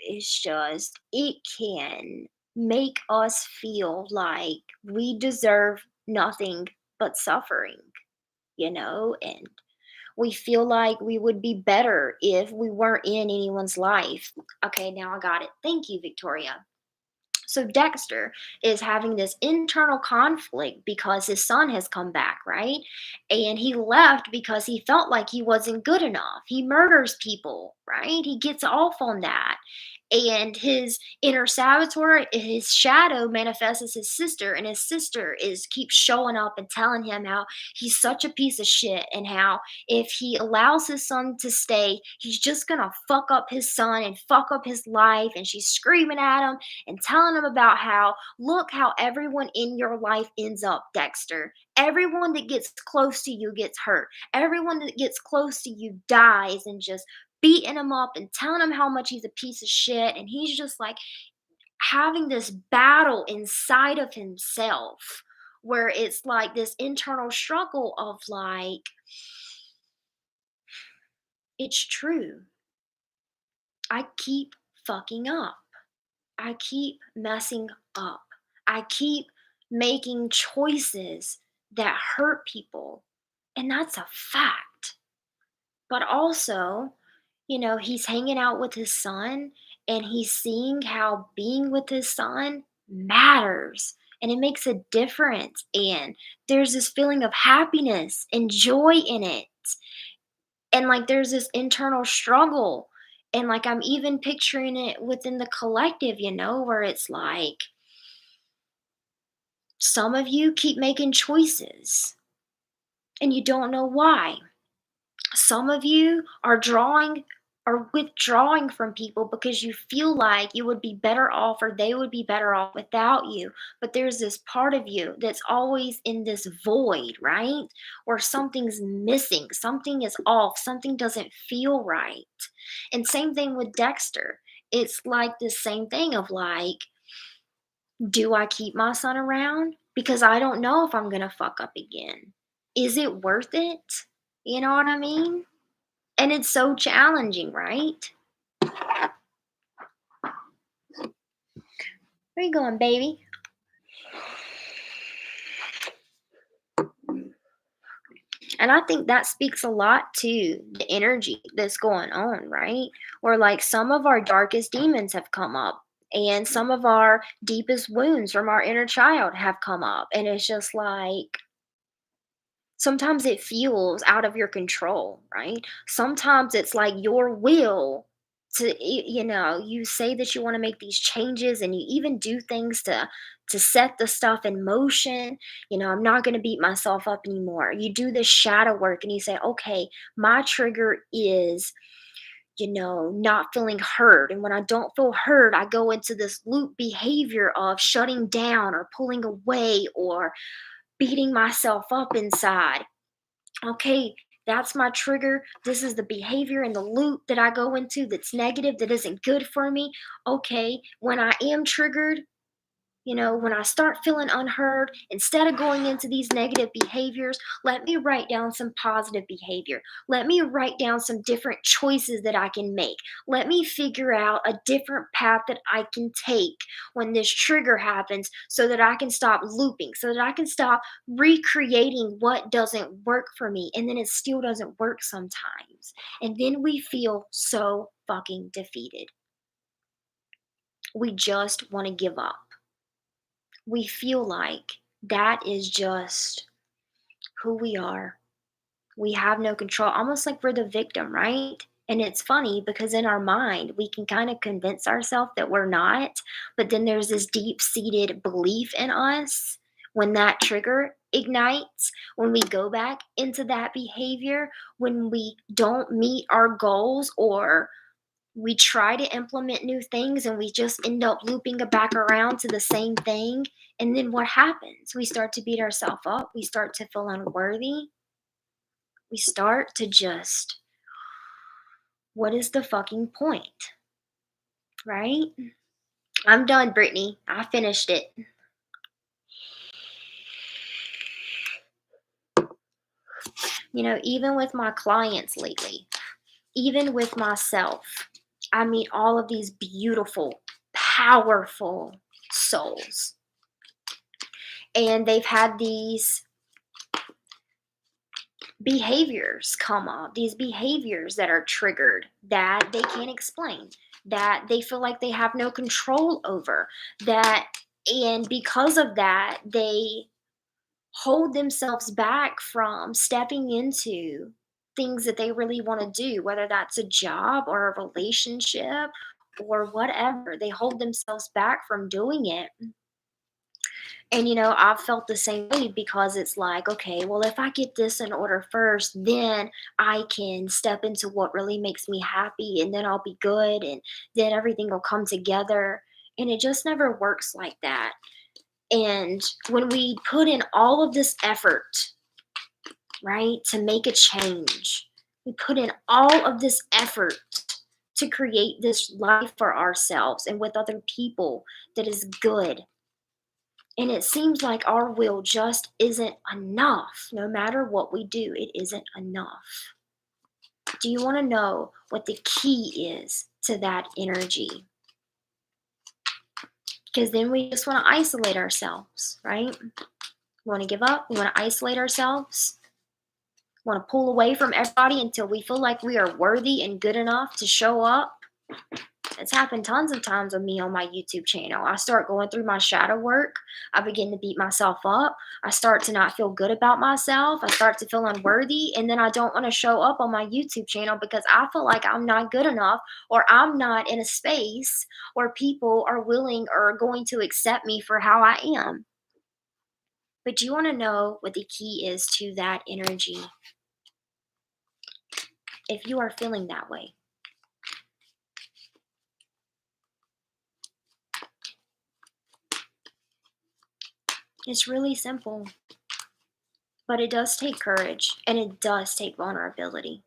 it can make us feel like we deserve nothing but suffering, and we feel like we would be better if we weren't in anyone's life. Okay, now I got it. Thank you, Victoria. So Dexter is having this internal conflict because his son has come back, right? And he left because he felt like he wasn't good enough. He murders people, right? He gets off on that. And his inner saboteur, his shadow manifests as his sister, and his sister is keeps showing up and telling him how he's such a piece of shit and how if he allows his son to stay, he's just gonna fuck up his son and fuck up his life. And she's screaming at him and telling him about how, look how everyone in your life ends up, Dexter. Everyone that gets close to you gets hurt. Everyone that gets close to you dies, and just beating him up and telling him how much he's a piece of shit. And he's just like having this battle inside of himself where it's like this internal struggle of like, it's true. I keep fucking up. I keep messing up. I keep making choices that hurt people. And that's a fact. But also, he's hanging out with his son and he's seeing how being with his son matters and it makes a difference. And there's this feeling of happiness and joy in it. And like there's this internal struggle. And like I'm even picturing it within the collective, where it's like some of you keep making choices and you don't know why. Some of you are drawing or withdrawing from people because you feel like you would be better off or they would be better off without you. But there's this part of you that's always in this void, right? Or something's missing, something is off, something doesn't feel right. And same thing with Dexter. It's like the same thing of like, do I keep my son around? Because I don't know if I'm going to fuck up again. Is it worth it? You know what I mean? And it's so challenging, right? Where you going, baby? And I think that speaks a lot to the energy that's going on, right? Where like some of our darkest demons have come up and some of our deepest wounds from our inner child have come up. And it's just like sometimes it feels out of your control, right? Sometimes it's like your will to you say that you want to make these changes and you even do things to set the stuff in motion. I'm not going to beat myself up anymore. You do this shadow work and you say, okay, my trigger is not feeling heard. And when I don't feel heard, I go into this loop behavior of shutting down or pulling away or beating myself up inside. Okay, that's my trigger. This is the behavior and the loop that I go into that's negative, that isn't good for me. Okay, when I am triggered, when I start feeling unheard, instead of going into these negative behaviors, let me write down some positive behavior. Let me write down some different choices that I can make. Let me figure out a different path that I can take when this trigger happens so that I can stop looping, so that I can stop recreating what doesn't work for me. And then it still doesn't work sometimes. And then we feel so fucking defeated. We just want to give up. We feel like that is just who we are. We have no control, almost like we're the victim, right? And it's funny because in our mind, we can kind of convince ourselves that we're not, but then there's this deep seated belief in us when that trigger ignites, when we go back into that behavior, when we don't meet our goals or we try to implement new things and we just end up looping back around to the same thing. And then what happens? We start to beat ourselves up. We start to feel unworthy. We start to just, what is the fucking point? Right? I'm done, Brittany. I finished it. Even with my clients lately, even with myself, I meet all of these beautiful, powerful souls. And they've had these behaviors come up, these behaviors that are triggered that they can't explain, that they feel like they have no control over, and because of that, they hold themselves back from stepping into things that they really want to do, whether that's a job or a relationship or whatever. They hold themselves back from doing it. And, I've felt the same way because it's like, okay, well, if I get this in order first, then I can step into what really makes me happy and then I'll be good and then everything will come together. And it just never works like that. And when we put in all of this effort, right, to make a change, we put in all of this effort to create this life for ourselves and with other people that is good. And it seems like our will just isn't enough. No matter what we do, it isn't enough. Do you want to know what the key is to that energy? Because then we just want to isolate ourselves, right? We want to give up. We want to isolate ourselves. We want to pull away from everybody until we feel like we are worthy and good enough to show up. It's happened tons of times with me on my YouTube channel. I start going through my shadow work. I begin to beat myself up. I start to not feel good about myself. I start to feel unworthy. And then I don't want to show up on my YouTube channel because I feel like I'm not good enough or I'm not in a space where people are willing or going to accept me for how I am. But do you want to know what the key is to that energy? If you are feeling that way, It's really simple, but it does take courage and it does take vulnerability.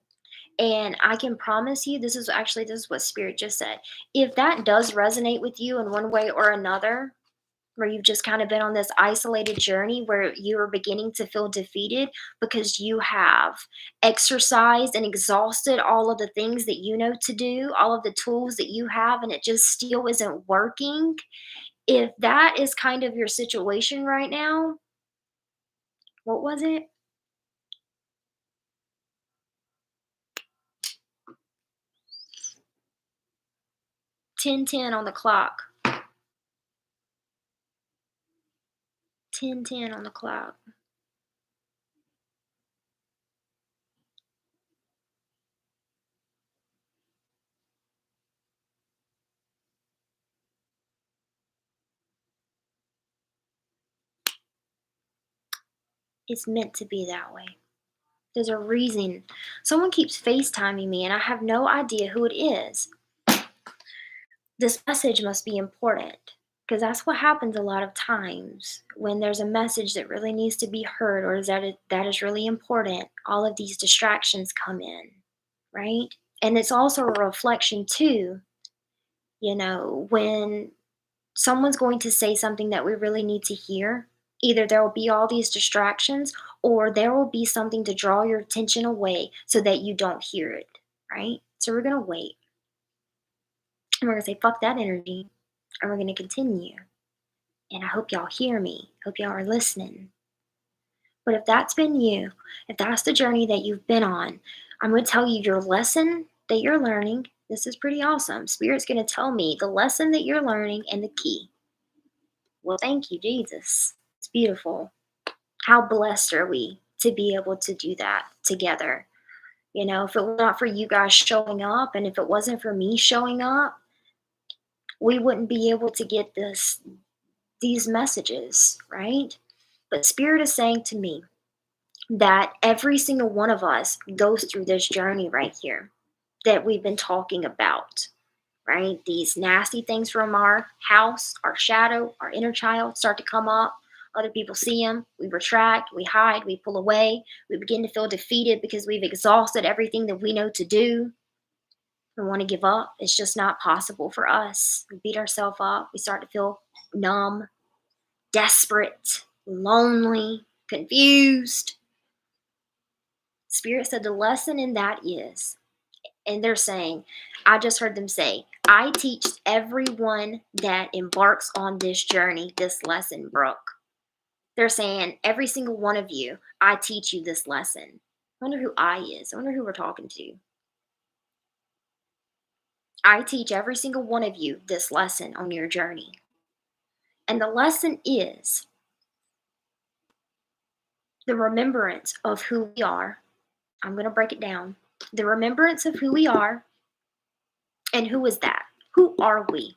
And I can promise you, this is what Spirit just said. If that does resonate with you in one way or another, where you've just kind of been on this isolated journey where you are beginning to feel defeated because you have exercised and exhausted all of the things that you know to do, all of the tools that you have, and it just still isn't working. If that is kind of your situation right now, what was it? 10:10 on the clock. 10:10 on the clock. It's meant to be that way. There's a reason. Someone keeps FaceTiming me and I have no idea who it is. This message must be important because that's what happens a lot of times when there's a message that really needs to be heard or that is really important. All of these distractions come in, right? And it's also a reflection too, when someone's going to say something that we really need to hear, either there will be all these distractions or there will be something to draw your attention away so that you don't hear it, right? So we're going to wait and we're going to say, fuck that energy, and we're going to continue. And I hope y'all hear me. Hope y'all are listening. But if that's been you, if that's the journey that you've been on, I'm going to tell you your lesson that you're learning. This is pretty awesome. Spirit's going to tell me the lesson that you're learning and the key. Well, thank you, Jesus. It's beautiful. How blessed are we to be able to do that together? If it was not for you guys showing up and if it wasn't for me showing up, we wouldn't be able to get these messages, right? But Spirit is saying to me that every single one of us goes through this journey right here that we've been talking about, right? These nasty things from our house, our shadow, our inner child start to come up. Other people see them. We retract, we hide, we pull away. We begin to feel defeated because we've exhausted everything that we know to do. We want to give up. It's just not possible for us. We beat ourselves up. We start to feel numb, desperate, lonely, confused. Spirit said the lesson in that is, and they're saying, I just heard them say, I teach everyone that embarks on this journey this lesson, Brooke. They're saying, every single one of you, I teach you this lesson. I wonder who I is. I wonder who we're talking to. I teach every single one of you this lesson on your journey. And the lesson is the remembrance of who we are. I'm going to break it down. The remembrance of who we are. And who is that? Who are we?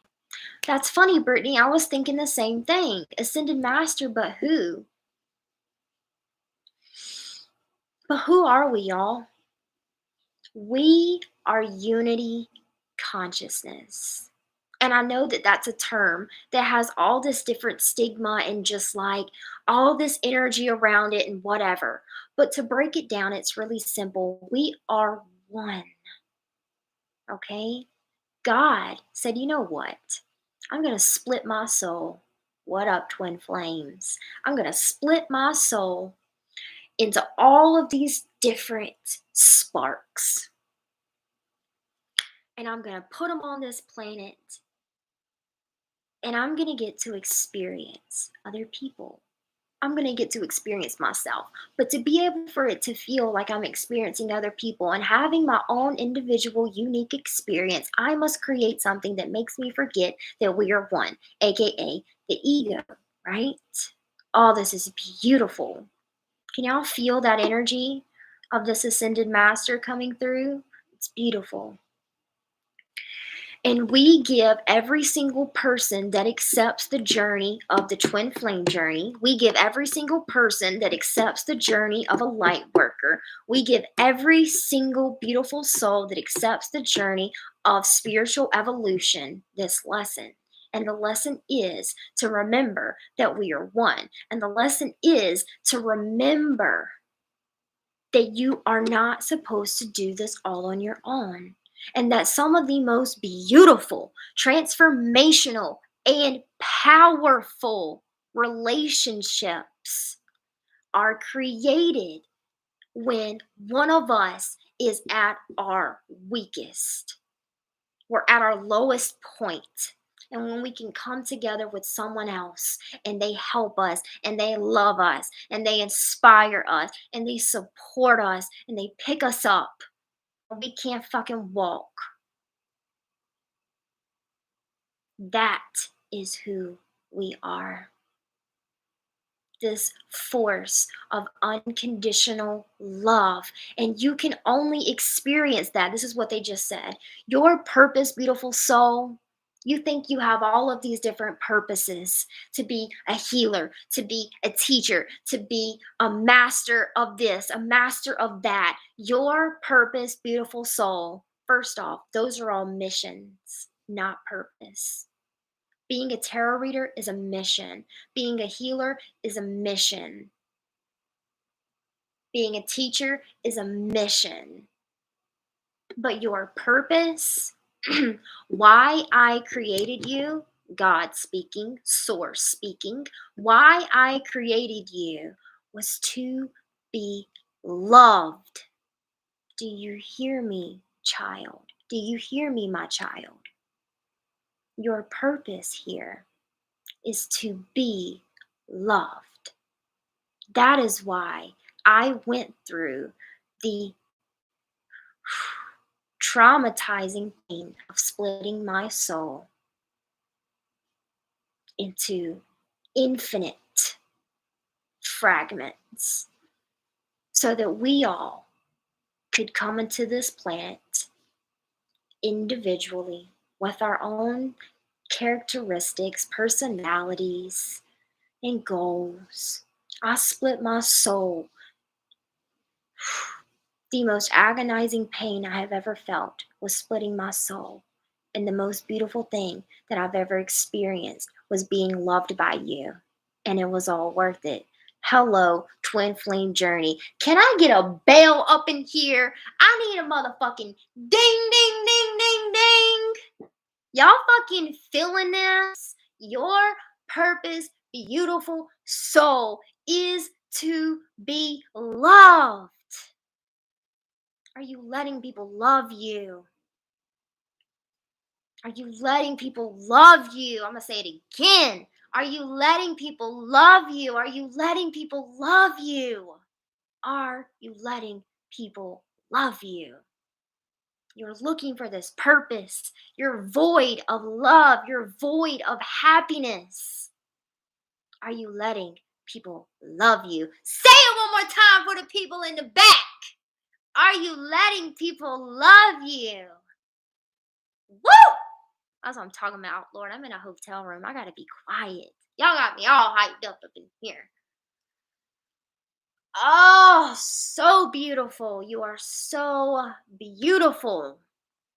That's funny, Brittany. I was thinking the same thing. Ascended Master, but who? But who are we, y'all? We are unity consciousness. And I know that that's a term that has all this different stigma and just like all this energy around it and whatever. But to break it down, it's really simple. We are one. Okay? God said, you know what? I'm going to split my soul. What up, twin flames? I'm going to split my soul into all of these different sparks. And I'm going to put them on this planet. And I'm going to get to experience other people. I'm going to get to experience myself. But to be able for it to feel like I'm experiencing other people and having my own individual unique experience, I must create something that makes me forget that we are one, aka the ego, right? All this is beautiful. Can y'all feel that energy of this ascended master coming through? It's beautiful. And we give every single person that accepts the journey of the twin flame journey, we give every single person that accepts the journey of a light worker, we give every single beautiful soul that accepts the journey of spiritual evolution this lesson. And the lesson is to remember that we are one. And the lesson is to remember that you are not supposed to do this all on your own. And that some of the most beautiful, transformational, and powerful relationships are created when one of us is at our weakest. We're at our lowest point. And when we can come together with someone else and they help us and they love us and they inspire us and they support us and they pick us up when we can't fucking walk, that is who we are. This force of unconditional love. And you can only experience that. This is what they just said. Your purpose, beautiful soul. You think you have all of these different purposes to be a healer, to be a teacher, to be a master of this, a master of that. Your purpose, beautiful soul. First off, those are all missions, not purpose. Being a tarot reader is a mission. Being a healer is a mission. Being a teacher is a mission. But your purpose, why I created you, God speaking, source speaking, why I created you was to be loved. Do you hear me, child? Do you hear me, my child? Your purpose here is to be loved. That is why I went through the traumatizing pain of splitting my soul into infinite fragments so that we all could come into this planet individually with our own characteristics, personalities, and goals. I split my soul. The most agonizing pain I have ever felt was splitting my soul. And the most beautiful thing that I've ever experienced was being loved by you. And it was all worth it. Hello, twin flame journey. Can I get a bell up in here? I need a motherfucking ding, ding, ding, ding, ding. Y'all fucking feeling this? Your purpose, beautiful soul, is to be loved. Are you letting people love you? Are you letting people love you? I'm going to say it again. Are you letting people love you? Are you letting people love you? Are you letting people love you? You're looking for this purpose. You're void of love. You're void of happiness. Are you letting people love you? Say it one more time for the people in the back. Are you letting people love you? Woo! That's what I'm talking about, Lord. I'm in a hotel room. I gotta be quiet. Y'all got me all hyped up in here. Oh, so beautiful. You are so beautiful.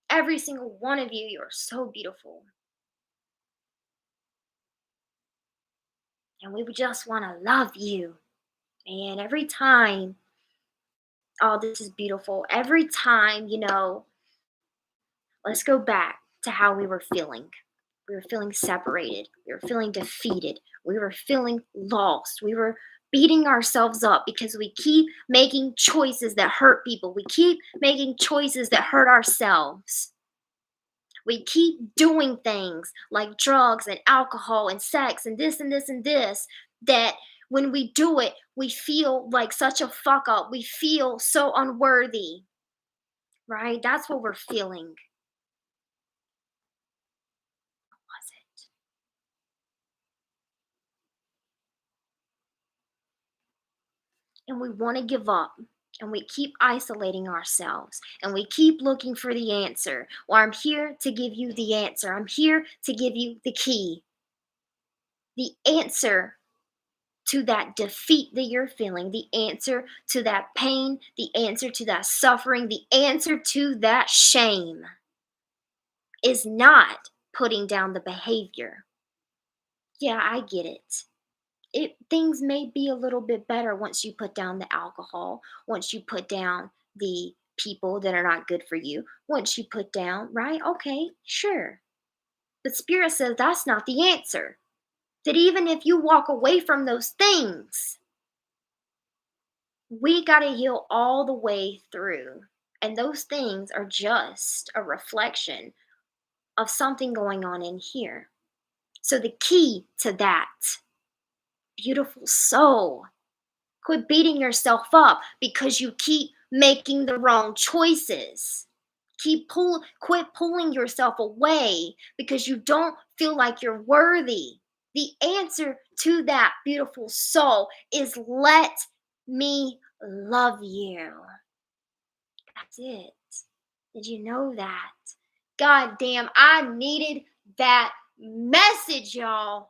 Every single one of you, you are so beautiful. And we just want to love you. And every time, oh, this is beautiful. Every time, let's go back to how we were feeling. We were feeling separated. We were feeling defeated. We were feeling lost. We were beating ourselves up because we keep making choices that hurt people. We keep making choices that hurt ourselves. We keep doing things like drugs and alcohol and sex and this and this and this that when we do it, we feel like such a fuck up. We feel so unworthy, right? That's what we're feeling. What was it? And we want to give up. And we keep isolating ourselves and we keep looking for the answer. Well, I'm here to give you the answer. I'm here to give you the key. The answer to that defeat that you're feeling, the answer to that pain, the answer to that suffering, the answer to that shame is not putting down the behavior. Yeah, I get it. Things may be a little bit better once you put down the alcohol, once you put down the people that are not good for you, once you put down, right? Okay, sure. But Spirit says that's not the answer. That even if you walk away from those things, we got to heal all the way through. And those things are just a reflection of something going on in here. So the key to that, beautiful soul, quit beating yourself up because you keep making the wrong choices. Quit pulling yourself away because you don't feel like you're worthy. The answer to that, beautiful soul, is let me love you. That's it. Did you know that? God damn, I needed that message, y'all.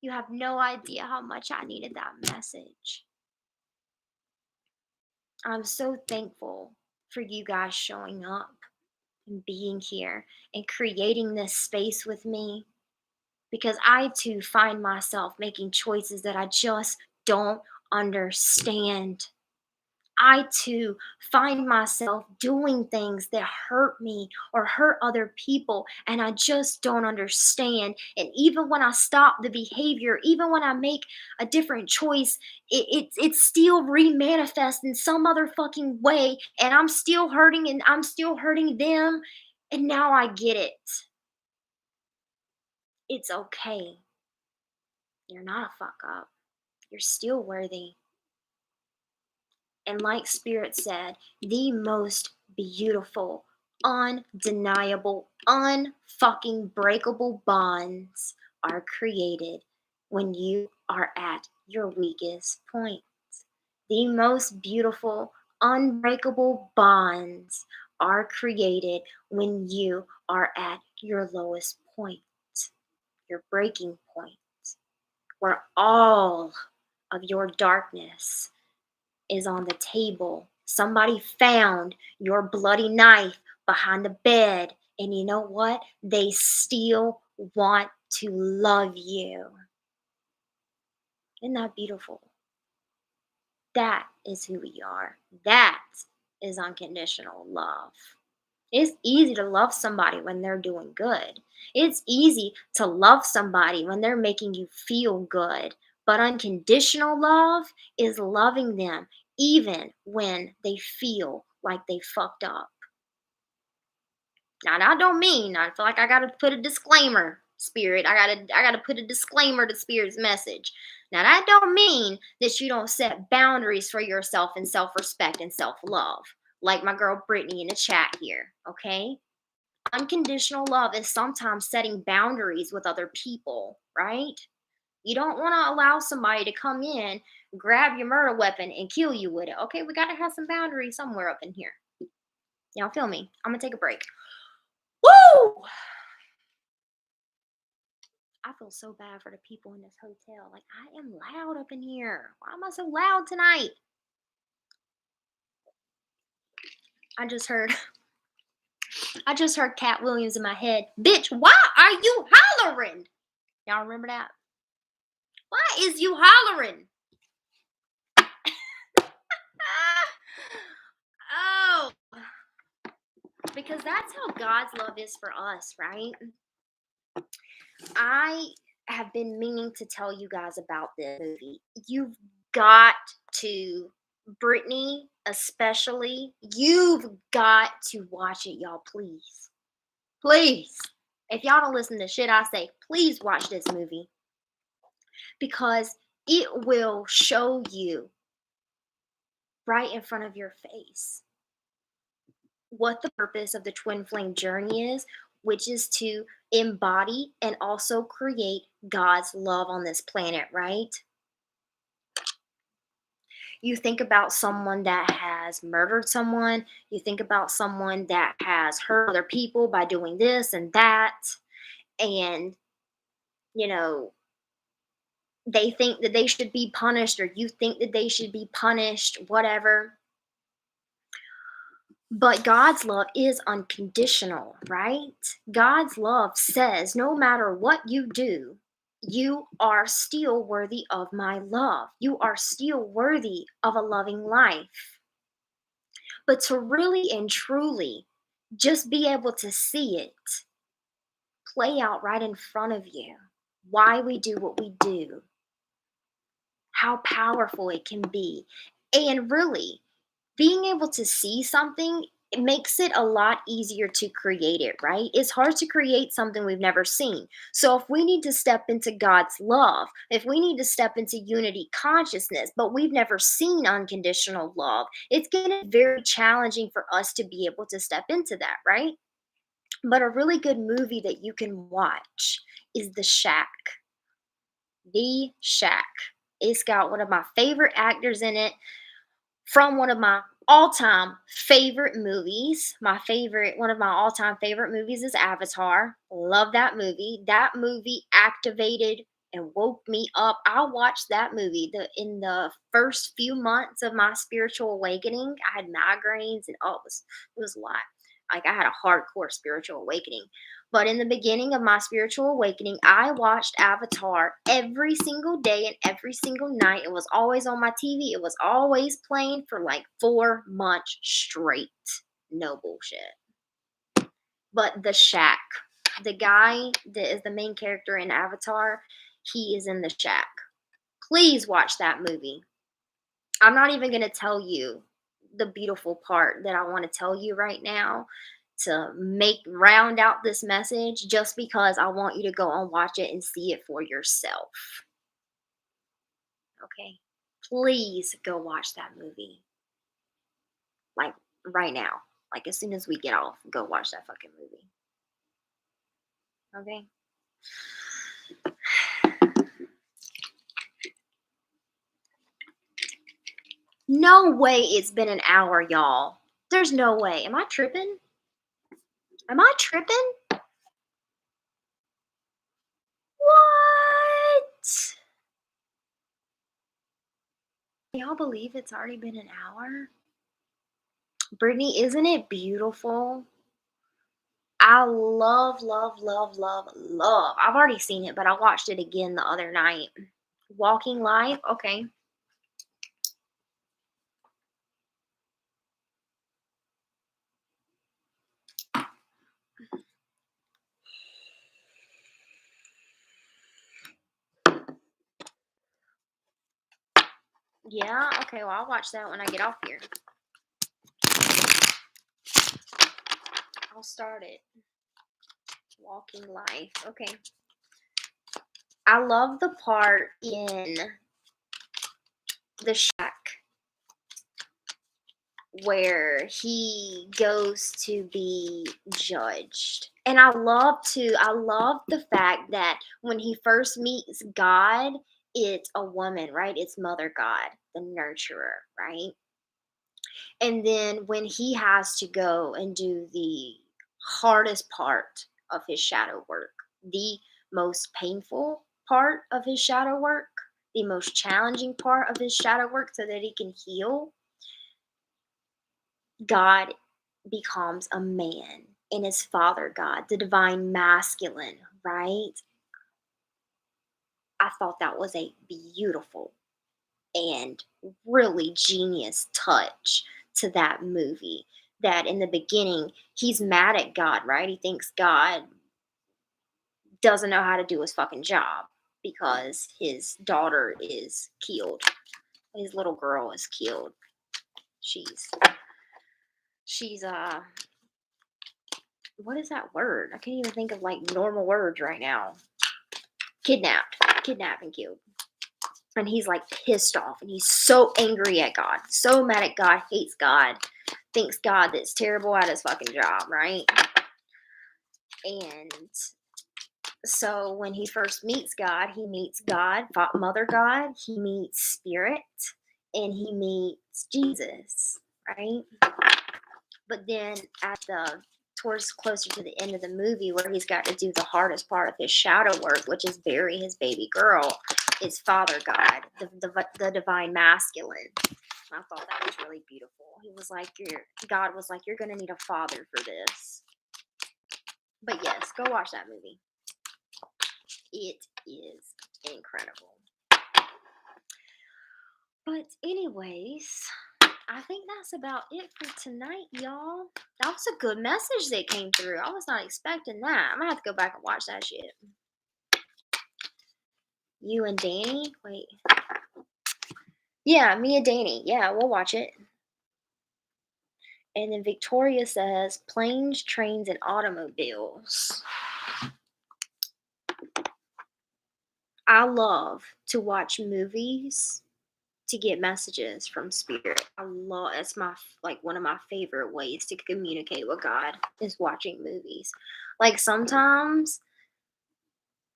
You have no idea how much I needed that message. I'm so thankful for you guys showing up and being here and creating this space with me, because I too find myself making choices that I just don't understand. I too find myself doing things that hurt me or hurt other people, and I just don't understand. And even when I stop the behavior, even when I make a different choice, it still remanifests in some other fucking way, and I'm still hurting, and I'm still hurting them. And now I get it. It's okay. You're not a fuck up. You're still worthy. And like Spirit said, the most beautiful, undeniable, unfucking breakable bonds are created when you are at your weakest point. The most beautiful, unbreakable bonds are created when you are at your lowest point, your breaking point, where all of your darkness is on the table. Somebody found your bloody knife behind the bed, and you know what? They still want to love you. Isn't that beautiful? That is who we are. That is unconditional love. It's easy to love somebody when they're doing good. It's easy to love somebody when they're making you feel good. But unconditional love is loving them even when they feel like they fucked up. Now, that don't mean I feel like I gotta put a disclaimer, Spirit. I gotta put a disclaimer to Spirit's message. Now, that don't mean that you don't set boundaries for yourself and self-respect and self-love, like my girl Brittany in the chat here. Okay, unconditional love is sometimes setting boundaries with other people, right? You don't want to allow somebody to come in, grab your murder weapon, and kill you with it. Okay, we got to have some boundaries somewhere up in here. Y'all feel me? I'm going to take a break. Woo! I feel so bad for the people in this hotel. Like, I am loud up in here. Why am I so loud tonight? I just heard Cat Williams in my head. Bitch, why are you hollering? Y'all remember that? Why is you hollering? Oh, because that's how God's love is for us, right? I have been meaning to tell you guys about this movie. You've got to, Brittany especially, you've got to watch it, y'all, please. Please. If y'all don't listen to shit I say, please watch this movie. Because it will show you right in front of your face what the purpose of the twin flame journey is, which is to embody and also create God's love on this planet, right? You think about someone that has murdered someone, you think about someone that has hurt other people by doing this and that, and, you know, they think that they should be punished, or you think that they should be punished, whatever. But God's love is unconditional, right? God's love says no matter what you do, you are still worthy of my love. You are still worthy of a loving life. But to really and truly just be able to see it play out right in front of you, why we do what we do, how powerful it can be. And really, being able to see something, it makes it a lot easier to create it, right? It's hard to create something we've never seen. So if we need to step into God's love, if we need to step into unity consciousness, but we've never seen unconditional love, it's going to be very challenging for us to be able to step into that, right? But a really good movie that you can watch is The Shack. The Shack. It's got one of my favorite actors in it from one of my all-time favorite movies. One of my all-time favorite movies is Avatar. Love that movie. That movie activated and woke me up. I watched that movie in the first few months of my spiritual awakening. I had migraines and it was a lot. Like I had a hardcore spiritual awakening. But in the beginning of my spiritual awakening, I watched Avatar every single day and every single night. It was always on my TV. It was always playing for like 4 months straight. No bullshit. But The Shack, the guy that is the main character in Avatar, he is in The Shack. Please watch that movie. I'm not even going to tell you the beautiful part that I want to tell you right now to round out this message, just because I want you to go and watch it and see it for yourself. Okay? Please go watch that movie. Like right now. Like as soon as we get off, go watch that fucking movie. Okay? No way it's been an hour, y'all. There's no way. Am I tripping? Am I tripping? What? Y'all believe it's already been an hour? Brittany, isn't it beautiful? I love, love, love, love, love. I've already seen it, but I watched it again the other night. Walking Life? Okay. Yeah? Okay, well, I'll watch that when I get off here. I'll start it. Walking Life. Okay. I love the part in The Shack where he goes to be judged. And I love the fact that when he first meets God, it's a woman, right? It's Mother God, the nurturer, right? And then when he has to go and do the hardest part of his shadow work, the most painful part of his shadow work, the most challenging part of his shadow work so that he can heal, God becomes a man in his father God, the divine masculine, right? I thought that was a beautiful and really genius touch to that movie. That in the beginning, he's mad at God, right? He thinks God doesn't know how to do his fucking job because his daughter is killed. His little girl is killed. She's what is that word? I can't even think of like normal words right now. Kidnapped and killed. And he's like pissed off and he's so angry at God, so mad at God, hates God, thinks God that's terrible at his fucking job, right? And so when he first meets God, he meets God, Mother God, he meets Spirit, and he meets Jesus, right? But then towards closer to the end of the movie, where he's got to do the hardest part of his shadow work, which is bury his baby girl, is Father God, the divine masculine. I thought that was really beautiful. God was like, you're gonna need a father for this. But yes, go watch that movie. It is incredible. But anyways, I think that's about it for tonight, y'all. That was a good message that came through. I was not expecting that. I'm gonna have to go back and watch that shit. You and Danny? Wait. Yeah, me and Danny. Yeah, we'll watch it. And then Victoria says, planes, trains, and automobiles. I love to watch movies to get messages from spirit. It's my one of my favorite ways to communicate with God is watching movies. Like sometimes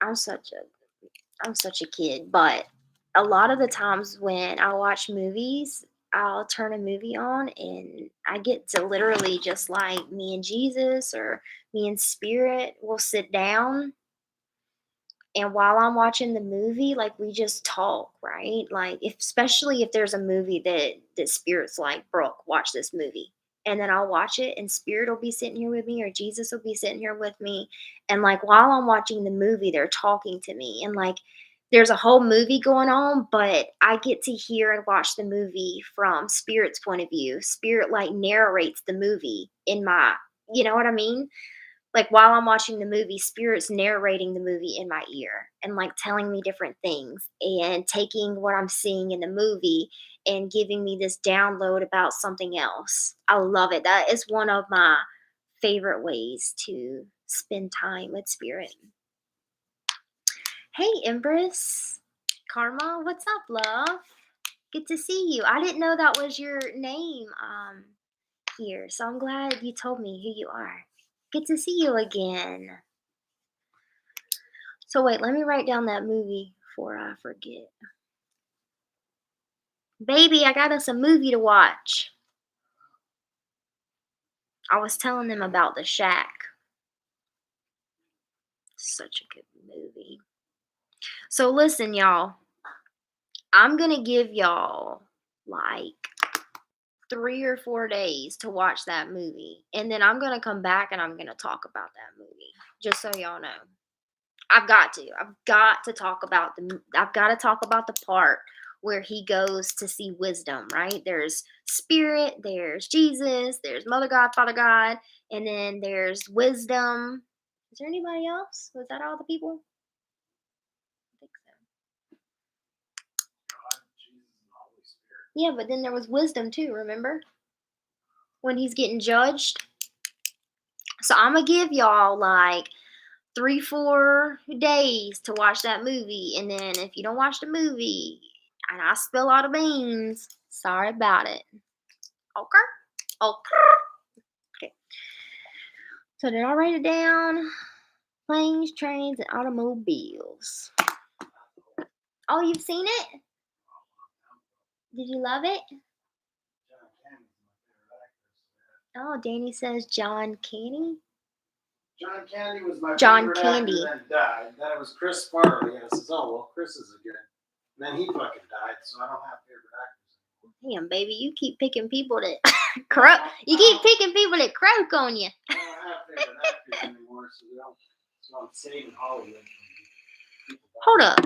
I'm such a kid, but a lot of the times when I watch movies, I'll turn a movie on and I get to literally just like me and Jesus or me and spirit will sit down, and while I'm watching the movie, like we just talk, right? Like especially if there's a movie that spirit's like, Brooke, watch this movie. And then I'll watch it and spirit will be sitting here with me or Jesus will be sitting here with me. And like while I'm watching the movie, they're talking to me. And like there's a whole movie going on, but I get to hear and watch the movie from spirit's point of view. Spirit like narrates the movie in my, you know what I mean? Like while I'm watching the movie, spirit's narrating the movie in my ear and like telling me different things and taking what I'm seeing in the movie and giving me this download about something else. I love it. That is one of my favorite ways to spend time with spirit. Hey, Empress. Karma, what's up, love? Good to see you. I didn't know that was your name here, so I'm glad you told me who you are. Good to see you again. So wait, let me write down that movie before I forget. Baby, I got us a movie to watch. I was telling them about The Shack. Such a good movie. So listen, y'all. I'm going to give y'all like 3 or 4 days to watch that movie. And then I'm going to come back and I'm going to talk about that movie. Just so y'all know. I've got to talk about the part where he goes to see wisdom, right? There's spirit, there's Jesus, there's Mother God, Father God, and then there's wisdom. Is there anybody else? Was that all the people? I think so. God, Jesus, and the Holy Spirit. Yeah, but then there was wisdom too, remember? When he's getting judged. So I'm going to give y'all like 3-4 days to watch that movie, and then if you don't watch the movie and I spill all the beans, sorry about it. Okay. So did I write it down? Planes, trains, and automobiles. Oh, you've seen it? Did you love it? Oh, Danny says John Candy. John Candy was my John favorite Candy. actor, then died. Then it was Chris Farley, and I says, oh, well, Chris is a good. And then he fucking died, so I don't have favorite actors anymore. Damn, baby, you keep picking people that croak. You keep picking people that croak on you. I don't have favorite actors anymore, so we don't. So I'm saving Hollywood. Hold up.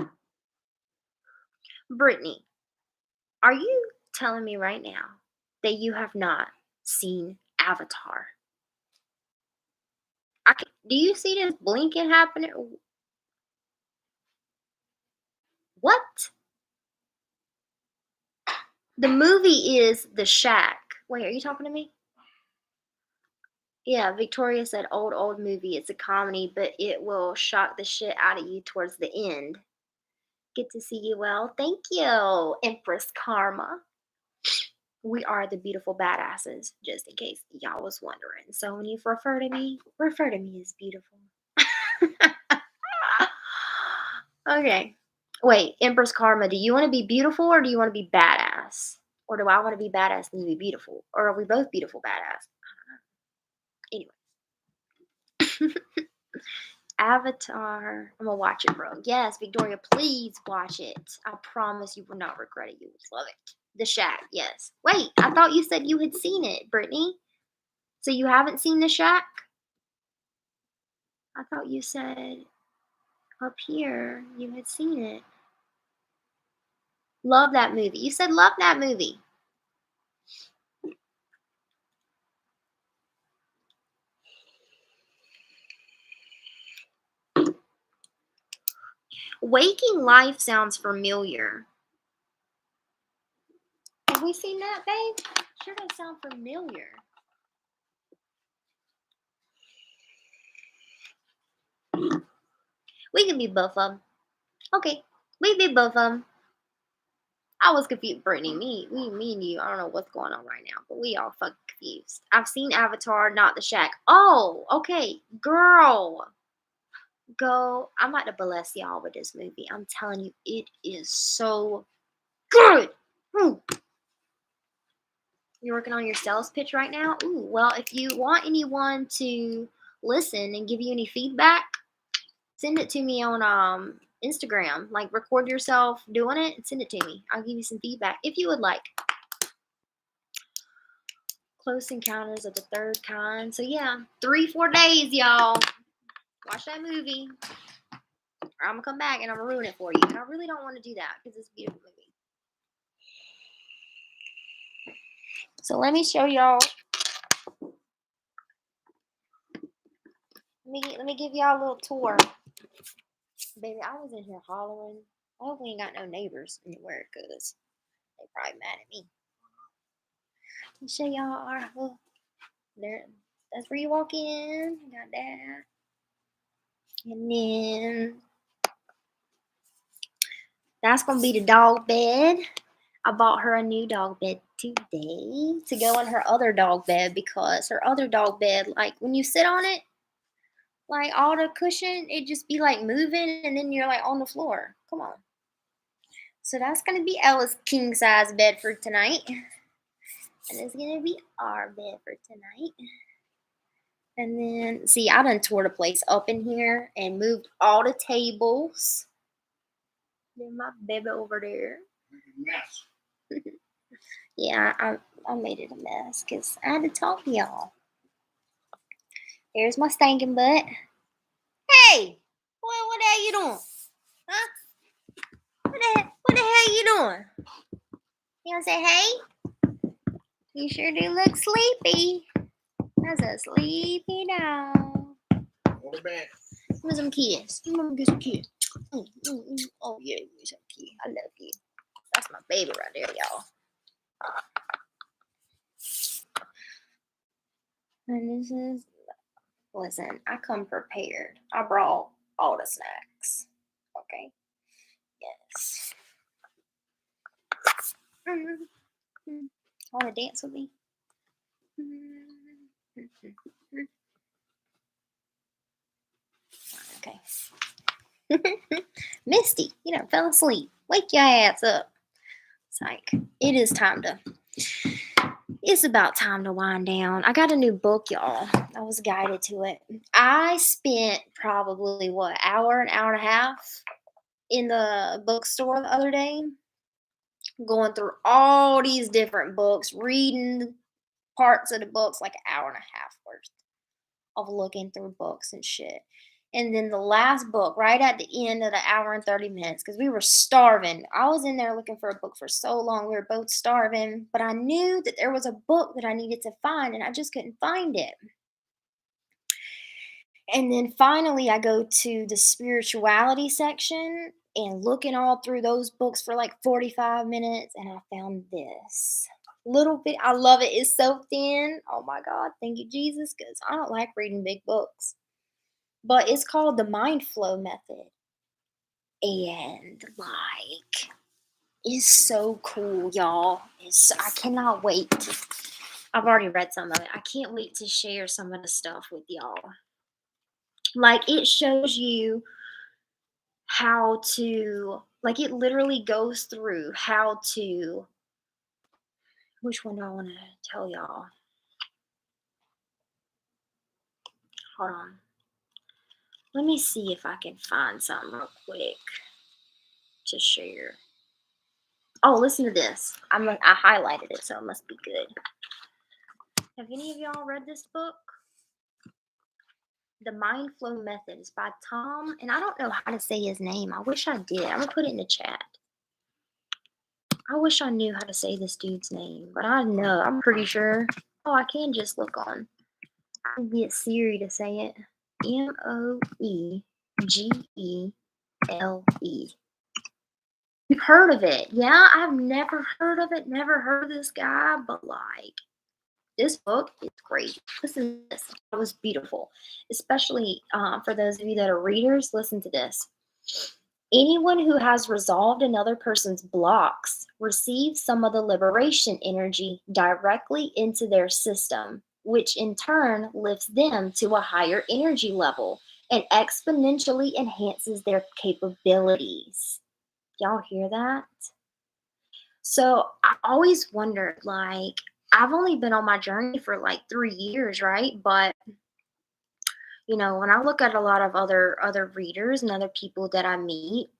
Brittany, are you telling me right now that you have not seen Avatar? Do you see this blinking happening? What? The movie is The Shack. Wait, are you talking to me? Yeah, Victoria said old movie. It's a comedy, but it will shock the shit out of you towards the end. Good to see you, well. Thank you, Empress Karma. We are the beautiful badasses, just in case y'all was wondering. So when you refer to me as beautiful. Okay. Wait, Empress Karma, do you want to be beautiful or do you want to be badass? Or do I want to be badass and you be beautiful? Or are we both beautiful badass? Anyway. Avatar. I'm gonna watch it, bro. Yes, Victoria, please watch it. I promise you will not regret it. You will love it. The Shack, yes. Wait, I thought you said you had seen it, Brittany. So you haven't seen The Shack? I thought you said up here you had seen it. Love that movie. You said love that movie. Waking Life sounds familiar. Have we seen that, babe? Sure does sound familiar. We can be both of them. Okay, we be both of them. I was confused, Brittany. Me and you. I don't know what's going on right now, but we all fucking confused. I've seen Avatar, not The Shack. Oh, okay, girl. Go. I'm about to bless y'all with this movie. I'm telling you, it is so good. Ooh. You're working on your sales pitch right now? Ooh, well, if you want anyone to listen and give you any feedback, send it to me on Instagram. Like, record yourself doing it and send it to me. I'll give you some feedback if you would like. Close Encounters of the Third Kind. So yeah, 3-4 days, y'all. Watch that movie. Or I'm gonna come back and I'm gonna ruin it for you. And I really don't want to do that because it's a beautiful movie. So let me show y'all. Let me give y'all a little tour. Baby, I was in here hollering. I hope we ain't got no neighbors anywhere because they probably mad at me. Let me show y'all our little, there. That's where you walk in. Got that. And then that's gonna be the dog bed. I bought her a new dog bed today to go in her other dog bed because her other dog bed, like when you sit on it, like all the cushion, it just be like moving and then you're like on the floor. Come on. So that's gonna be Ella's king size bed for tonight. And it's gonna be our bed for tonight. And then see, I done tore the place up in here and moved all the tables. Then my baby over there. Yes. Yeah, I made it a mess because I had to talk to y'all. There's my stinking butt. Hey, what the hell you doing? Huh? What the hell you doing? You wanna say hey? You sure do look sleepy. That's a sleepy dog. Go to bed. Give me some kiss. Give me some kiss. Oh yeah, give me some kiss. I love you. That's my baby right there, y'all. And this is, listen, I come prepared. I brought all the snacks. Okay. Yes. Want to dance with me? Okay. Misty, you done fell asleep. Wake your ass up. It's like, it is time to, it's about time to wind down. I got a new book, y'all. I was guided to it. I spent probably, an hour and a half in the bookstore the other day, going through all these different books, reading parts of the books, like an hour and a half worth of looking through books and shit. And then the last book, right at the end of the hour and 30 minutes, because we were starving. I was in there looking for a book for so long. We were both starving, but I knew that there was a book that I needed to find, and I just couldn't find it. And then finally, I go to the spirituality section and looking all through those books for like 45 minutes, and I found this little bit. I love it. It's so thin. Oh my God. Thank you, Jesus, because I don't like reading big books. But it's called the Mind Flow Method. And like, it's so cool, y'all. I cannot wait. I've already read some of it. I can't wait to share some of the stuff with y'all. Like, it shows you how to, like, it literally goes through how to, which one do I want to tell y'all? Hold on. Let me see if I can find something real quick to share. Oh, listen to this. I highlighted it, so it must be good. Have any of y'all read this book? The Mind Flow Method is by Tom, and I don't know how to say his name. I wish I did. I'm going to put it in the chat. I wish I knew how to say this dude's name, but I know, I'm pretty sure. Oh, I can just look on. I can get Siri to say it. Moegle. You've heard of it. Yeah, I've never heard of it, never heard of this guy, but like, this book is great. Listen to this. It was beautiful. Especially for those of you that are readers, listen to this. Anyone who has resolved another person's blocks receives some of the liberation energy directly into their system, which in turn lifts them to a higher energy level and exponentially enhances their capabilities. Y'all hear that? So I always wondered, like, I've only been on my journey for like 3 years, right? But when I look at a lot of other readers and other people that I meet,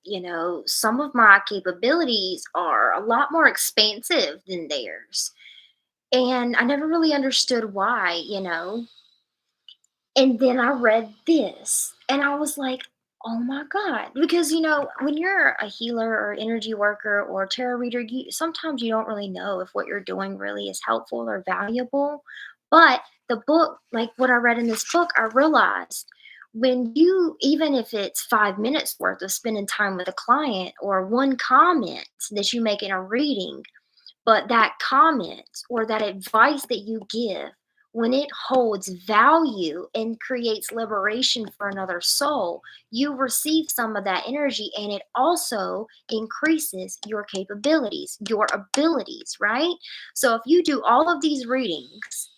some of my capabilities are a lot more expansive than theirs. And I never really understood why. And then I read this and I was like, oh my God. Because, when you're a healer or energy worker or a tarot reader, sometimes you don't really know if what you're doing really is helpful or valuable. But the book, like what I read in this book, I realized even if it's 5 minutes worth of spending time with a client or one comment that you make in a reading, but that comment or that advice that you give, when it holds value and creates liberation for another soul, you receive some of that energy and it also increases your capabilities, your abilities, right? So if you do all of these readings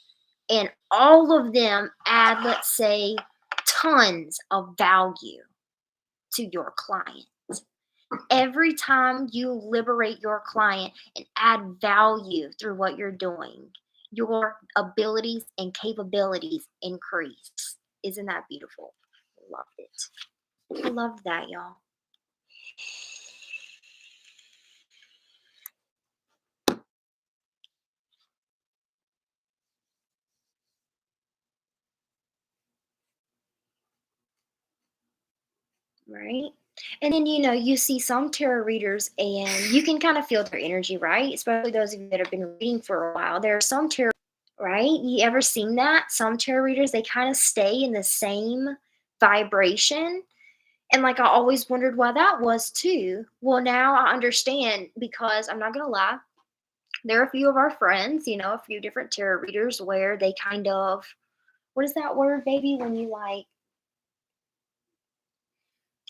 and all of them add, let's say, tons of value to your client, every time you liberate your client and add value through what you're doing, your abilities and capabilities increase. Isn't that beautiful? Love it. I love that, y'all. Right? And then, you see some tarot readers and you can kind of feel their energy, right? Especially those of you that have been reading for a while. There are some tarot, right? You ever seen that? Some tarot readers, they kind of stay in the same vibration. And like I always wondered why that was too. Well, now I understand because I'm not going to lie. There are a few of our friends, a few different tarot readers where they kind of, what is that word, baby? When you like,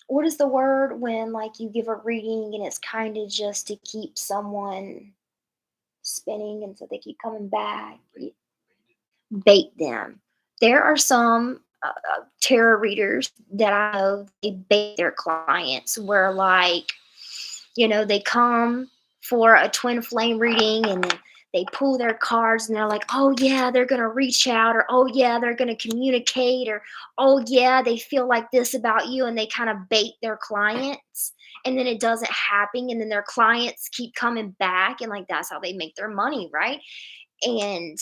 what is the word when like you give a reading and it's kind of just to keep someone spinning and so they keep coming back? Bait them. There are some tarot readers that I know they bait their clients where like, they come for a twin flame reading and then they pull their cards and they're like, oh yeah, they're going to reach out, or oh yeah, they're going to communicate, or oh yeah, they feel like this about you, and they kind of bait their clients and then it doesn't happen and then their clients keep coming back and like that's how they make their money, right? And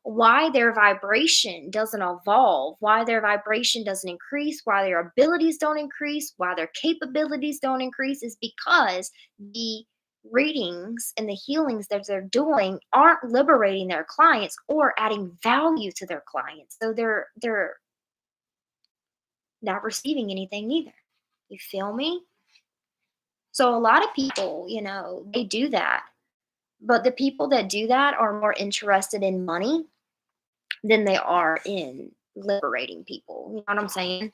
why their vibration doesn't evolve, why their vibration doesn't increase, why their abilities don't increase, why their capabilities don't increase is because the readings and the healings that they're doing aren't liberating their clients or adding value to their clients. So they're not receiving anything either. You feel me? So a lot of people, they do that. But the people that do that are more interested in money than they are in liberating people. You know what I'm saying?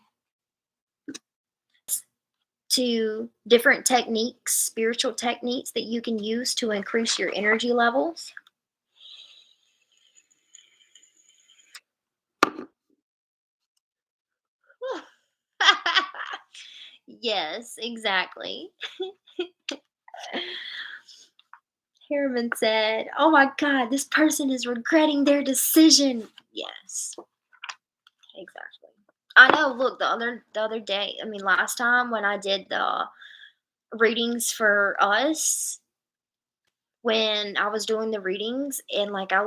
To different techniques, spiritual techniques that you can use to increase your energy levels. Yes, exactly. Hermit said, oh my God, this person is regretting their decision. Yes, exactly. I know. Look, the other day, I mean, last time when I did the readings for us, when I was doing the readings and like I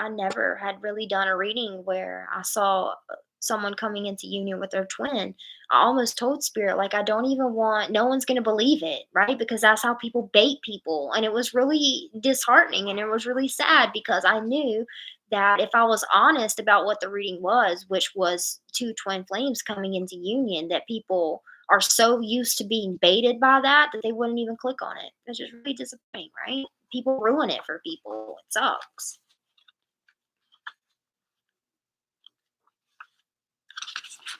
never had really done a reading where I saw someone coming into union with their twin. I almost told Spirit, like, I don't even want, no one's going to believe it, right? Because that's how people bait people. And it was really disheartening and it was really sad because I knew that if I was honest about what the reading was, which was two twin flames coming into union, that people are so used to being baited by that that they wouldn't even click on it. It's just really disappointing, right? People ruin it for people. It sucks.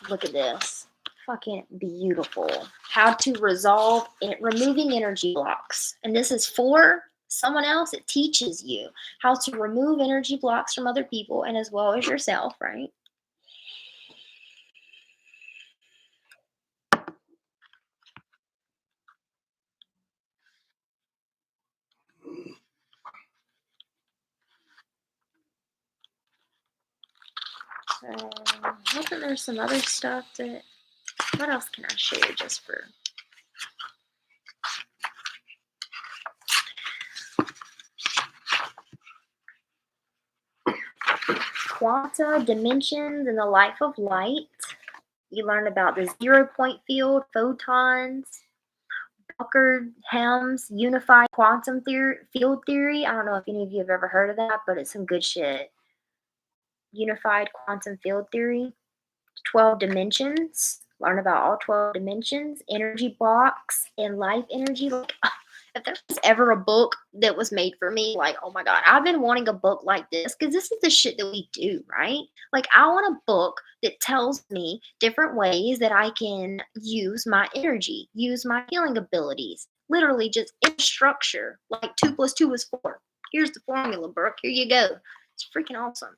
Look at this. Fucking beautiful. How to resolve it, removing energy blocks. And this is for someone else. It teaches you how to remove energy blocks from other people and as well as yourself, right? So I think there's some other stuff that, what else can I share just for, quanta, dimensions, and the life of light. You learn about the 0 point field, photons, Goedhard, Helms, unified quantum theory, field theory. I don't know if any of you have ever heard of that, but it's some good shit. Unified quantum field theory, 12 dimensions. Learn about all 12 dimensions, energy blocks, and life energy. Like, if there was ever a book that was made for me, like, oh my God, I've been wanting a book like this because this is the shit that we do, right? Like, I want a book that tells me different ways that I can use my energy, use my healing abilities. Literally, just in structure, like 2 + 2 is 4. Here's the formula, Brooke. Here you go. It's freaking awesome.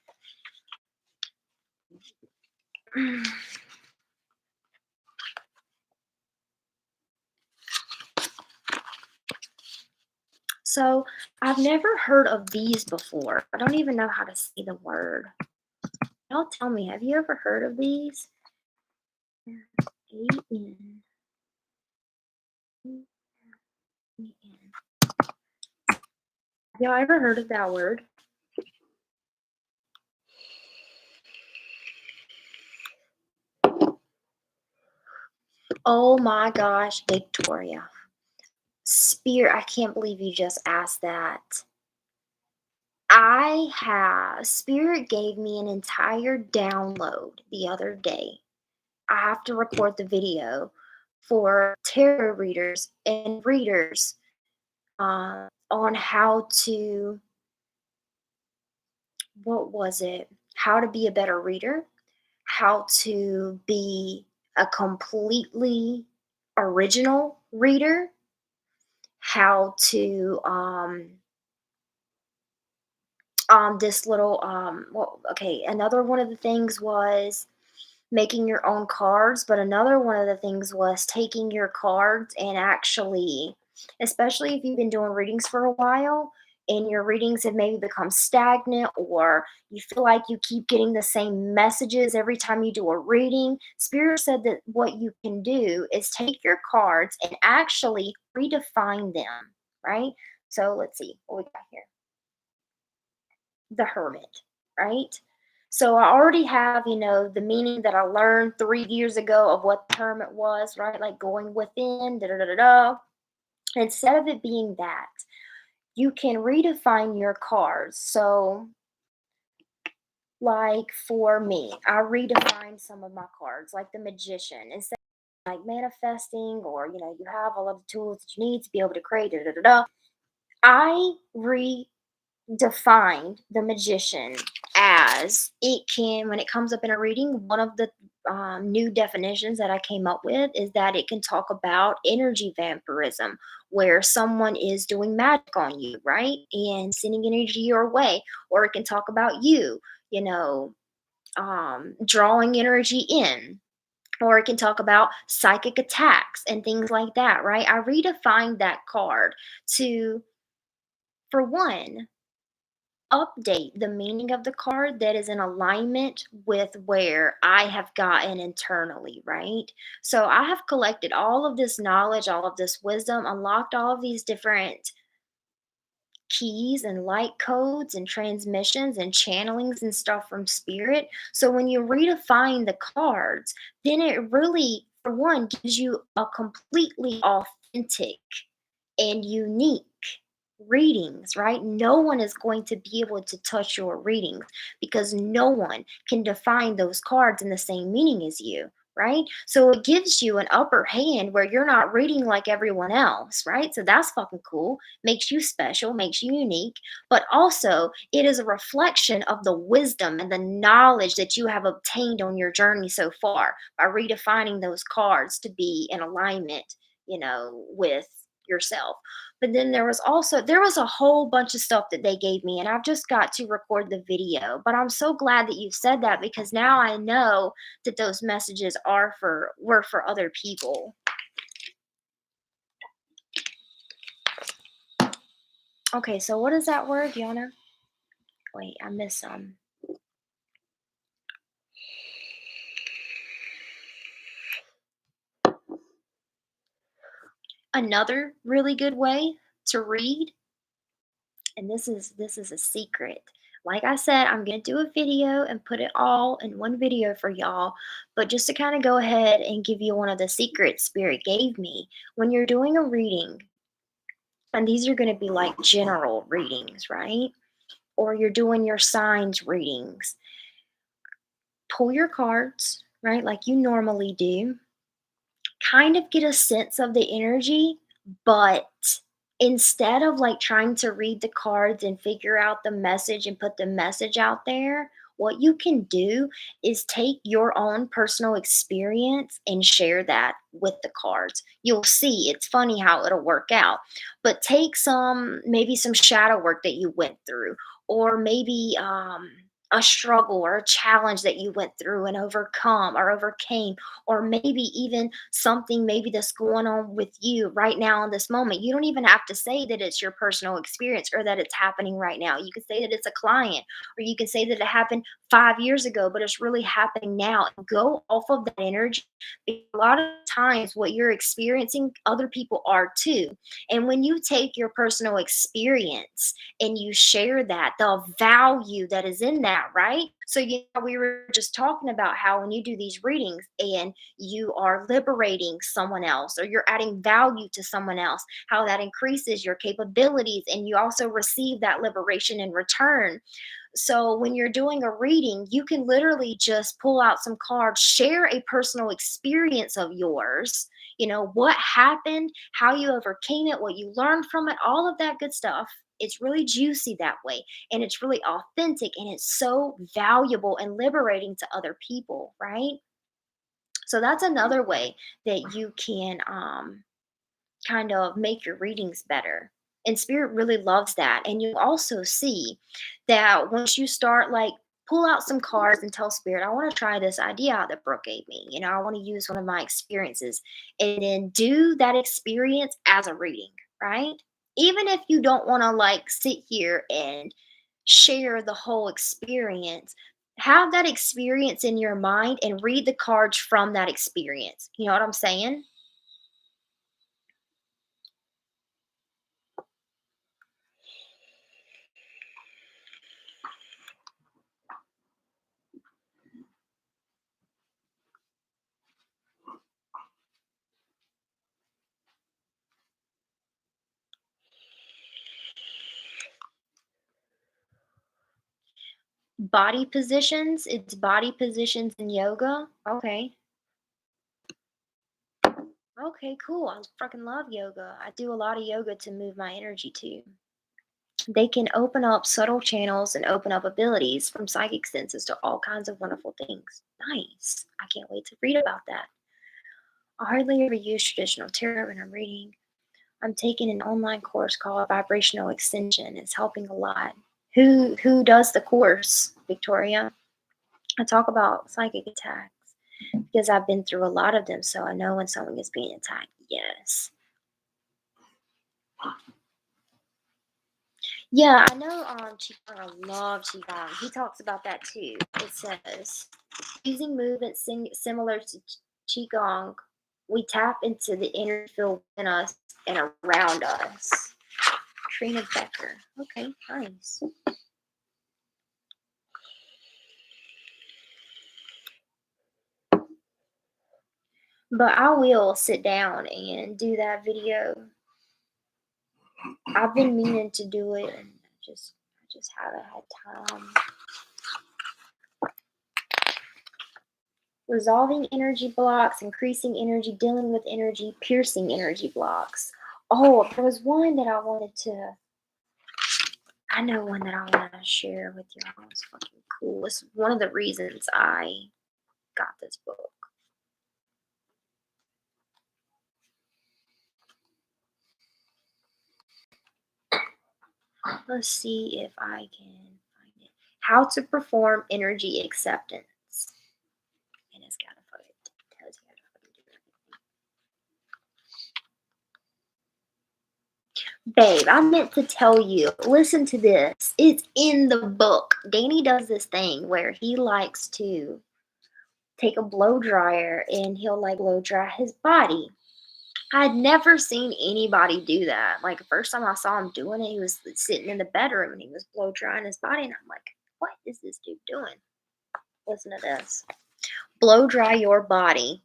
So I've never heard of these before. I don't even know how to say the word. Y'all tell me, have you ever heard of these? A-N. Y'all ever heard of that word? Oh my gosh, Victoria. Spirit, I can't believe you just asked that. Spirit gave me an entire download the other day. I have to record the video for tarot readers and readers on how to, what was it? How to be a better reader, how to be a completely original reader, how to this little well, okay, another one of the things was making your own cards, but another one of the things was taking your cards and actually, especially if you've been doing readings for a while and your readings have maybe become stagnant or you feel like you keep getting the same messages every time you do a reading, Spirit said that what you can do is take your cards and actually redefine them, right? So let's see what we got here. The Hermit, right? So I already have, the meaning that I learned 3 years ago of what the Hermit was, right? Like going within, da da da da da. Instead of it being that, you can redefine your cards. So, like for me, I redefined some of my cards, like the Magician. Instead of like manifesting, or you have all of the tools that you need to be able to create, da da da da. I defined the Magician as it can, when it comes up in a reading, one of the new definitions that I came up with is that it can talk about energy vampirism, where someone is doing magic on you, right? And sending energy your way. Or it can talk about you, drawing energy in. Or it can talk about psychic attacks and things like that, right? I redefined that card to, for one, update the meaning of the card that is in alignment with where I have gotten internally, right? So I have collected all of this knowledge, all of this wisdom, unlocked all of these different keys and light codes and transmissions and channelings and stuff from spirit. So when you redefine the cards, then it really, for one, gives you a completely authentic and unique readings, right? No one is going to be able to touch your readings because no one can define those cards in the same meaning as you, right? So it gives you an upper hand where you're not reading like everyone else, right? So that's fucking cool. Makes you special, makes you unique, but also it is a reflection of the wisdom and the knowledge that you have obtained on your journey so far by redefining those cards to be in alignment, with yourself. But then there was a whole bunch of stuff that they gave me, and I've just got to record the video. But I'm so glad that you said that because now I know that those messages were for other people. Okay, so what is that word, Yana? Wait, I missed some. Another really good way to read, and this is a secret. Like I said, I'm going to do a video and put it all in one video for y'all, but just to kind of go ahead and give you one of the secrets spirit gave me. When you're doing a reading, and these are going to be like general readings, right? Or you're doing your signs readings, pull your cards, right? Like you normally do, kind of get a sense of the energy, but instead of like trying to read the cards and figure out the message and put the message out there, what you can do is take your own personal experience and share that with the cards. You'll see it's funny how it'll work out. But take maybe some shadow work that you went through, or maybe a struggle or a challenge that you went through and overcame, or maybe even something maybe that's going on with you right now in this moment. You don't even have to say that it's your personal experience or that it's happening right now. You can say that it's a client, or you can say that it happened 5 years ago, but it's really happening now. And go off of that energy. Because a lot of times, what you're experiencing, other people are too. And when you take your personal experience and you share that, the value that is in that, right? So, we were just talking about how when you do these readings and you are liberating someone else or you're adding value to someone else, how that increases your capabilities and you also receive that liberation in return. So when you're doing a reading, you can literally just pull out some cards, share a personal experience of yours, what happened, how you overcame it, what you learned from it, all of that good stuff. It's really juicy that way, and it's really authentic, and it's so valuable and liberating to other people, right? So that's another way that you can kind of make your readings better. And spirit really loves that. And you also see that once you start, like, pull out some cards and tell spirit, I want to try this idea out that Brooke gave me. I want to use one of my experiences, and then do that experience as a reading, right? Even if you don't want to like sit here and share the whole experience, have that experience in your mind and read the cards from that experience. You know what I'm saying? Body positions. It's body positions in yoga. Okay. Okay, cool. I freaking love yoga. I do a lot of yoga to move my energy too. They can open up subtle channels and open up abilities from psychic senses to all kinds of wonderful things. Nice. I can't wait to read about that. I hardly ever use traditional tarot when I'm reading. I'm taking an online course called Vibrational Extension. It's helping a lot. Who does the course, Victoria? I talk about psychic attacks because I've been through a lot of them, so I know when someone is being attacked. Yes. Yeah, I know Qigong. I love Qigong. He talks about that too. It says, using movements similar to Qigong, we tap into the inner field within us and around us. Trina Becker. Okay, nice. But I will sit down and do that video. I've been meaning to do it, and I just haven't had time. Resolving energy blocks, increasing energy, dealing with energy, piercing energy blocks. Oh, there was one that I wanted to. I know one that I want to share with y'all. It's fucking cool. It's one of the reasons I got this book. Let's see if I can find it. How to perform energy acceptance. And it's got to fucking tells you how to fucking do it. Babe, I meant to tell you. Listen to this. It's in the book. Danny does this thing where he likes to take a blow dryer and he'll like blow dry his body. I'd never seen anybody do that. Like, the first time I saw him doing it, he was sitting in the bedroom and he was blow drying his body. And I'm like, what is this dude doing? Listen to this. Blow dry your body.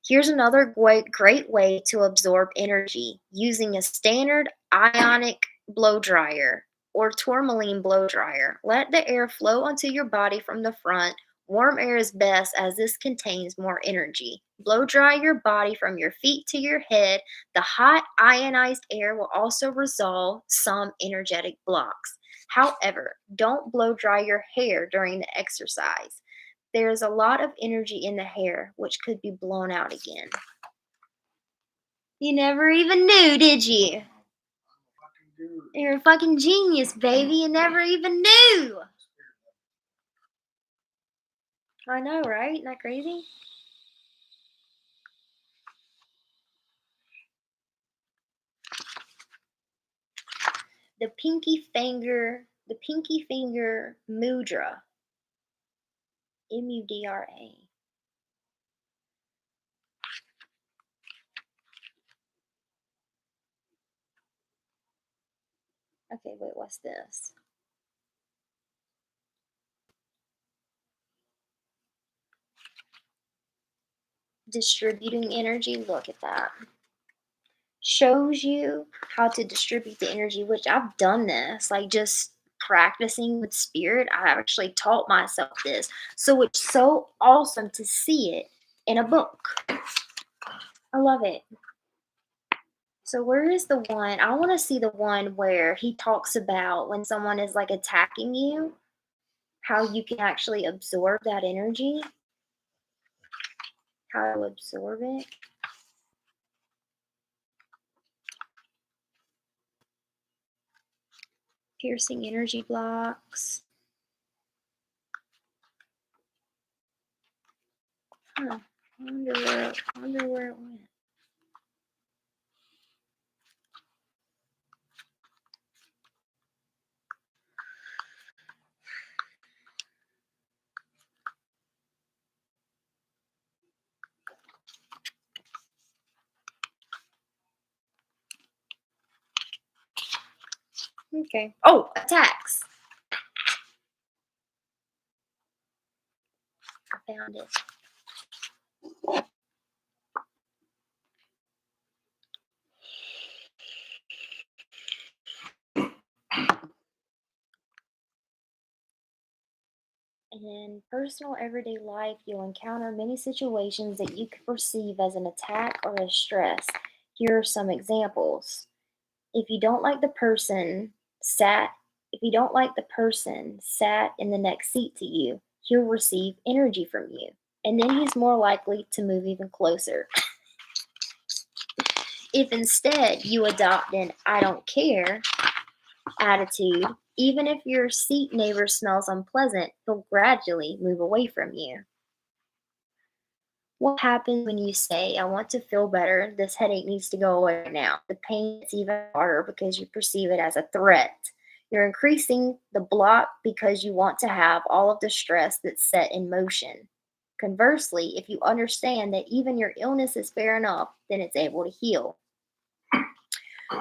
Here's another great way to absorb energy using a standard ionic blow dryer or tourmaline blow dryer. Let the air flow onto your body from the front. Warm air is best as this contains more energy. Blow dry your body from your feet to your head. The hot ionized air will also resolve some energetic blocks. However, don't blow dry your hair during the exercise. There's a lot of energy in the hair, which could be blown out again. You never even knew, did you? You're a fucking genius, baby. You never even knew. I know, right? Isn't that crazy? The pinky finger mudra. Mudra. Okay, wait, what's this? Distributing energy. Look at that. Shows you how to distribute the energy, which I've done this, like just practicing with spirit. I actually taught myself this. So it's so awesome to see it in a book. I love it. So where is the one? I want to see the one where he talks about when someone is like attacking you, how you can actually absorb that energy. How to absorb it. Piercing energy blocks. Huh. I wonder where it went. Okay. Oh, attacks. I found it. In personal everyday life, you'll encounter many situations that you could perceive as an attack or a stress. Here are some examples. If you don't like the person sat in the next seat to you, he'll receive energy from you, and then he's more likely to move even closer. If instead you adopt an I don't care attitude, even if your seat neighbor smells unpleasant, he'll gradually move away from you. What happens when you say, I want to feel better, this headache needs to go away right now? The pain is even harder because you perceive it as a threat. You're increasing the block because you want to have all of the stress that's set in motion. Conversely, if you understand that even your illness is fair enough, then it's able to heal.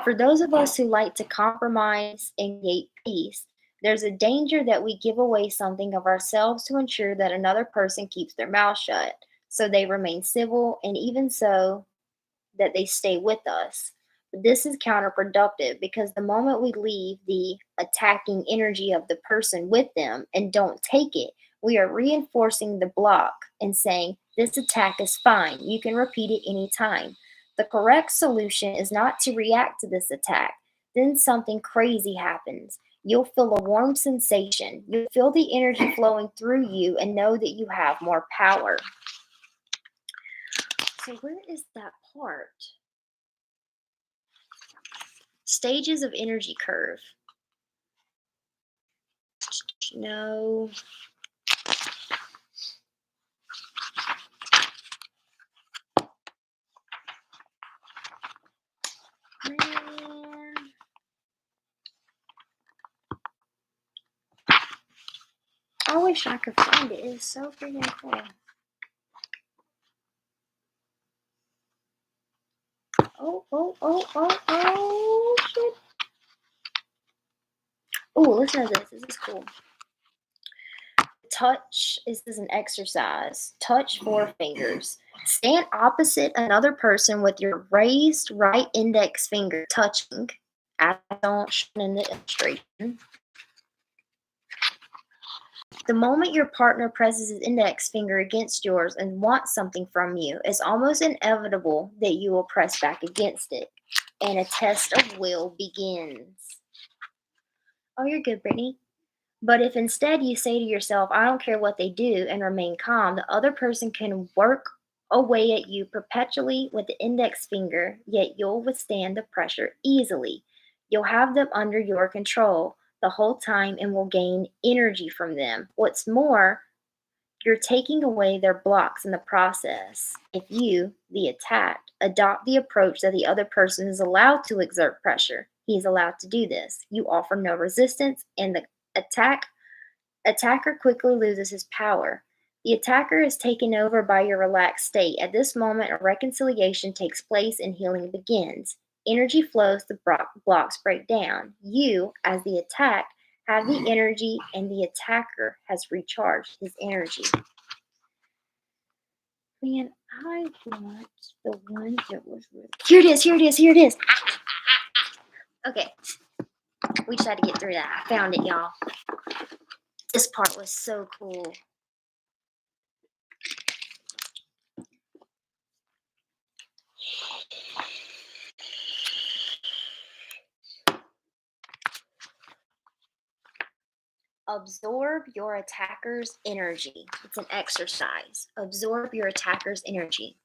For those of us who like to compromise and create peace, there's a danger that we give away something of ourselves to ensure that another person keeps their mouth shut, so they remain civil, and even so, that they stay with us. But this is counterproductive because the moment we leave the attacking energy of the person with them and don't take it, we are reinforcing the block and saying, this attack is fine. You can repeat it anytime. The correct solution is not to react to this attack. Then something crazy happens. You'll feel a warm sensation. You'll feel the energy flowing through you and know that you have more power. So where is that part? Stages of energy curve. No. Man. I wish I could find it. It's so freaking cool. Oh, shit. Oh, listen to this. This is cool. Touch. This is an exercise. Touch 4 fingers. Stand opposite another person with your raised right index finger touching, as shown in the illustration. The moment your partner presses his index finger against yours and wants something from you, it's almost inevitable that you will press back against it, and a test of will begins. Oh, you're good, Brittany. But if instead you say to yourself, I don't care what they do, and remain calm, the other person can work away at you perpetually with the index finger, yet you'll withstand the pressure easily. You'll have them under your control the whole time and will gain energy from them. What's more, you're taking away their blocks in the process. If you, the attacked, adopt the approach that the other person is allowed to exert pressure, he's allowed to do this. You offer no resistance, and the attacker quickly loses his power. The attacker is taken over by your relaxed state. At this moment, a reconciliation takes place and healing begins. Energy flows, the blocks break down. You, as the attacked, have the energy, and the attacker has recharged his energy. Man, I want the one that was really... Here it is. Okay. We just had to get through that. I found it, y'all. This part was so cool. Absorb your attacker's energy. It's an exercise. Absorb your attacker's energy.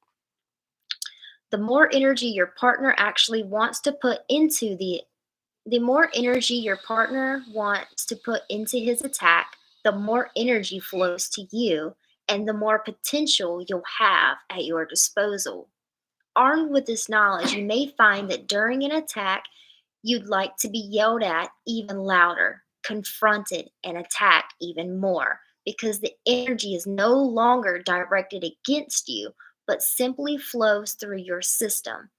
The more energy your partner actually wants to put into the more energy your partner wants to put into his attack, the more energy flows to you, and the more potential you'll have at your disposal. Armed with this knowledge, you may find that during an attack, you'd like to be yelled at even louder, confronted, and attacked even more, because the energy is no longer directed against you, but simply flows through your system.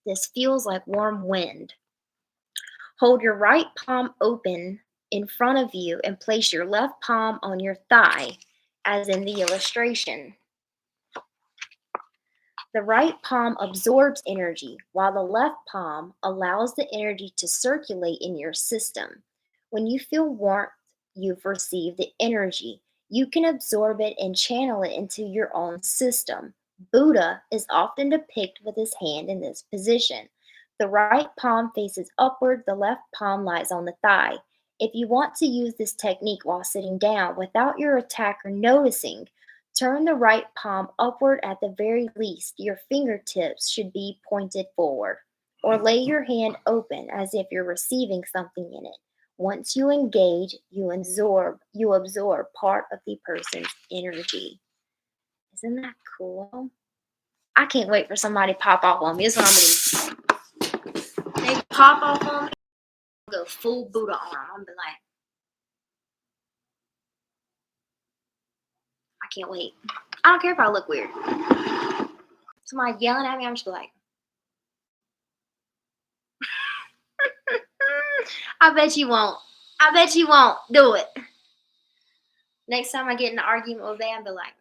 This feels like warm wind. Hold your right palm open in front of you and place your left palm on your thigh, as in the illustration. The right palm absorbs energy, while the left palm allows the energy to circulate in your system. When you feel warmth, you've received the energy. You can absorb it and channel it into your own system. Buddha is often depicted with his hand in this position. The right palm faces upward, the left palm lies on the thigh. If you want to use this technique while sitting down without your attacker noticing, turn the right palm upward at the very least. Your fingertips should be pointed forward. Or lay your hand open as if you're receiving something in it. Once you engage, you absorb part of the person's energy. Isn't that cool? I can't wait for somebody to pop off on me. This is what I'm going to do. They pop off on me, I'll go full Buddha on them. I'm going to be like, I can't wait. I don't care if I look weird. Somebody yelling at me, I'm just like, I bet you won't. I bet you won't. Do it. Next time I get in an argument with Van, I'll be like,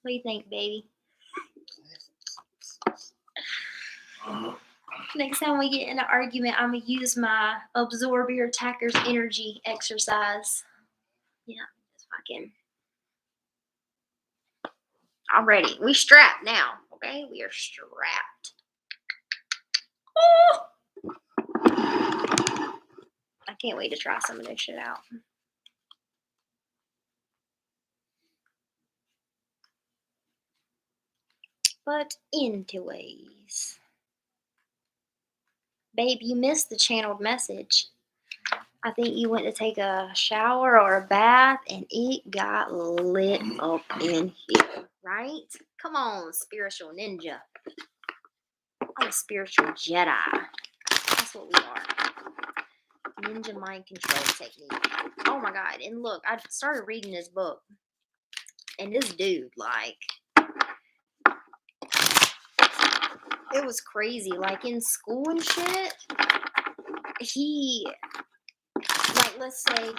what do you think, baby? Next time we get in an argument, I'm going to use my absorb your attacker's energy exercise. Yeah, just fucking. I'm ready. We strapped now, okay? We are strapped. Oh! I can't wait to try some of this shit out. But anyways, babe, you missed the channeled message. I think you went to take a shower or a bath and it got lit up in here, right? Come on, spiritual ninja. I'm a spiritual Jedi. That's what we are. Ninja mind control technique. Oh my God. And look, I started reading this book. And this dude, like, it was crazy. Like, in school and shit, he, like, let's say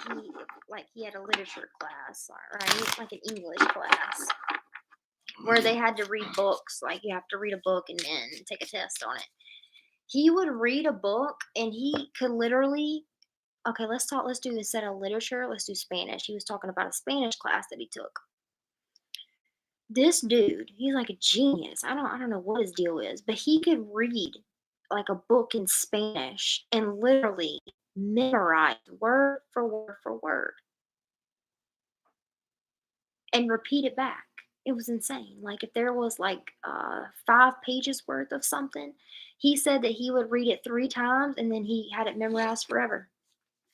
he had a literature class, right? Like an English class where they had to read books. Like, you have to read a book and then take a test on it. He would read a book and he could literally, okay, let's do, instead of literature, let's do Spanish. He was talking about a Spanish class that he took. This dude, he's like a genius. I don't know what his deal is, but he could read like a book in Spanish and literally memorize word for word for word and repeat it back. It was insane. Like, if there was like 5 pages worth of something, he said that he would read it 3 times and then he had it memorized forever.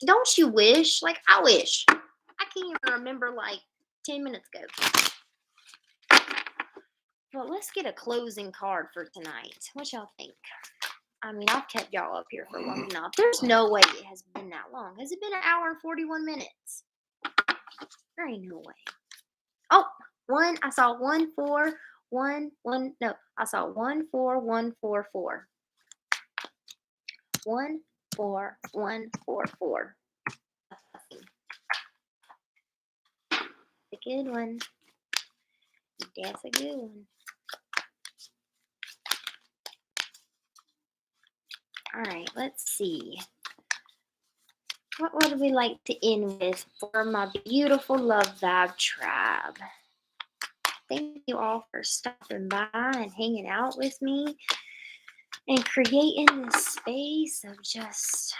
Don't you wish? Like, I wish. I can't even remember like 10 minutes ago. Well, let's get a closing card for tonight. What y'all think? I mean, I've kept y'all up here for long enough. There's no way it has been that long. Has it been an hour and 41 minutes? There ain't no way. Oh, I saw 1 4 1 1. No, I saw 1 4 1 4 4. 1 4 1 4 4. A good one. That's a good one. All right, let's see. What would we like to end with for my beautiful love vibe tribe? Thank you all for stopping by and hanging out with me and creating this space of just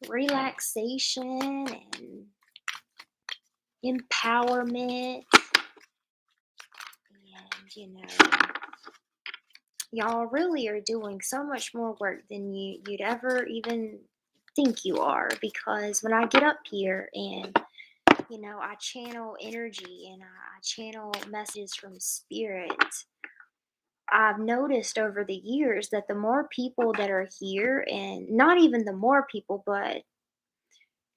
relaxation and empowerment. And, you know, y'all really are doing so much more work than you'd ever even think you are, because when I get up here and, you know, I channel energy and I channel messages from spirit, I've noticed over the years that the more people that are here, and not even the more people, but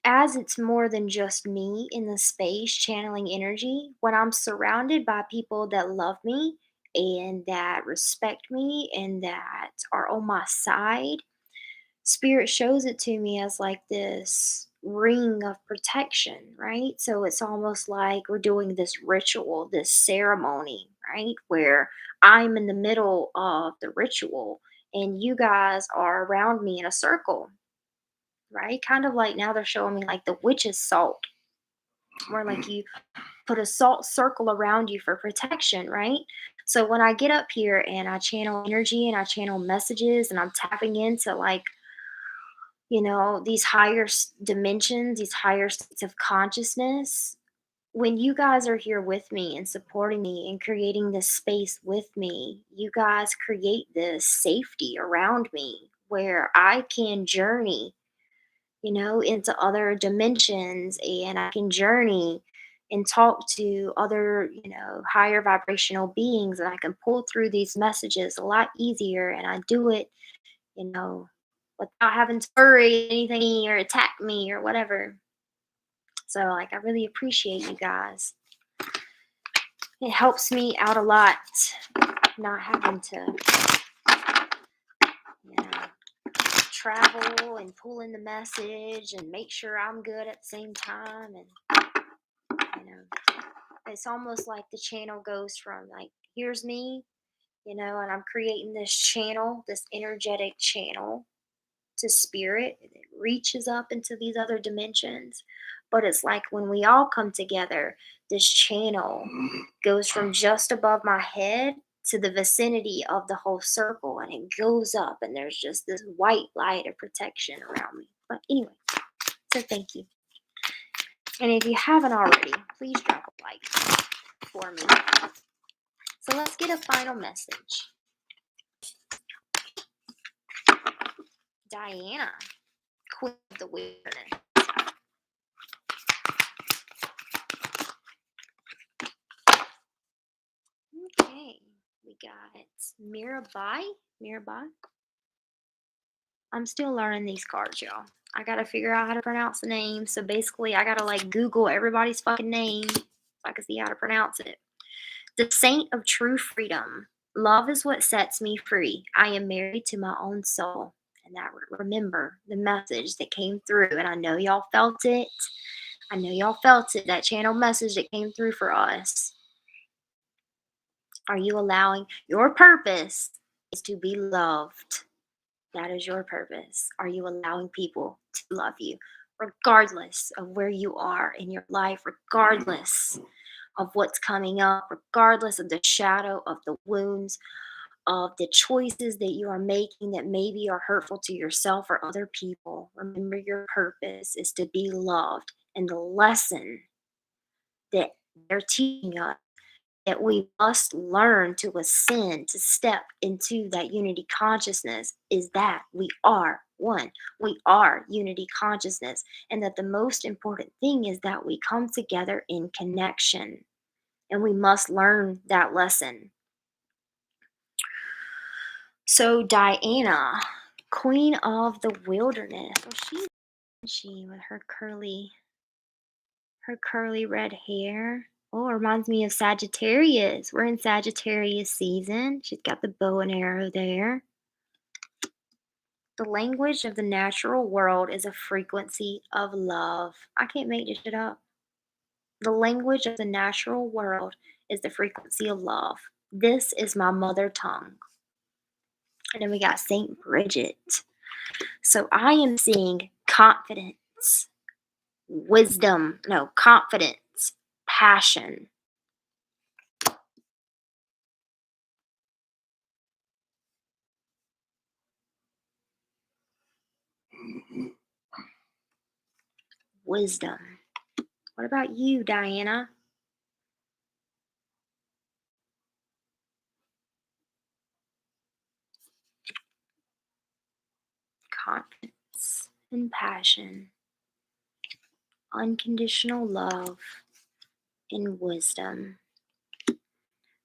as it's more than just me in the space channeling energy, when I'm surrounded by people that love me and that respect me and that are on my side, spirit shows it to me as like this ring of protection, right? So it's almost like we're doing this ritual, this ceremony, right? Where I'm in the middle of the ritual and you guys are around me in a circle, right? Kind of like now they're showing me like the witch's salt, where like you put a salt circle around you for protection, right? So when I get up here and I channel energy and I channel messages and I'm tapping into like, you know, these higher dimensions, these higher states of consciousness, when you guys are here with me and supporting me and creating this space with me, you guys create this safety around me where I can journey, you know, into other dimensions, and I can journey and talk to other, you know, higher vibrational beings, and I can pull through these messages a lot easier, and I do it, you know, without having to worry anything or attack me or whatever. So, like, I really appreciate you guys. It helps me out a lot not having to, you know, travel and pull in the message and make sure I'm good at the same time. And, it's almost like the channel goes from like, here's me, and I'm creating this channel, this energetic channel to spirit, and it reaches up into these other dimensions. But it's like when we all come together, this channel goes from just above my head to the vicinity of the whole circle, and it goes up, and there's just this white light of protection around me. But anyway, so thank you. And if you haven't already, please drop a like for me. So let's get a final message. Diana, Queen of the Wilderness. Okay, we got Mirabai. I'm still learning these cards, y'all. I gotta figure out how to pronounce the name. So basically, I gotta like Google everybody's fucking name so I can see how to pronounce it. The Saint of True Freedom. Love is what sets me free. I am married to my own soul. And that, remember the message that came through. And I know y'all felt it. That channel message that came through for us. Are you allowing your purpose is to be loved? That is your purpose. Are you allowing people to love you, regardless of where you are in your life, regardless of what's coming up, regardless of the shadow of the wounds, of the choices that you are making that maybe are hurtful to yourself or other people? Remember, your purpose is to be loved. And the lesson that they're teaching us, that we must learn to ascend, to step into that unity consciousness, is that we are one. We are unity consciousness. And that the most important thing is that we come together in connection. And we must learn that lesson. So Diana, Queen of the Wilderness. Well, she with her curly red hair. Oh, it reminds me of Sagittarius. We're in Sagittarius season. She's got the bow and arrow there. The language of the natural world is a frequency of love. I can't make this shit up. The language of the natural world is the frequency of love. This is my mother tongue. And then we got Saint Bridget. So I am seeing confidence, passion. Wisdom. What about you, Diana? Confidence and passion. Unconditional love and wisdom.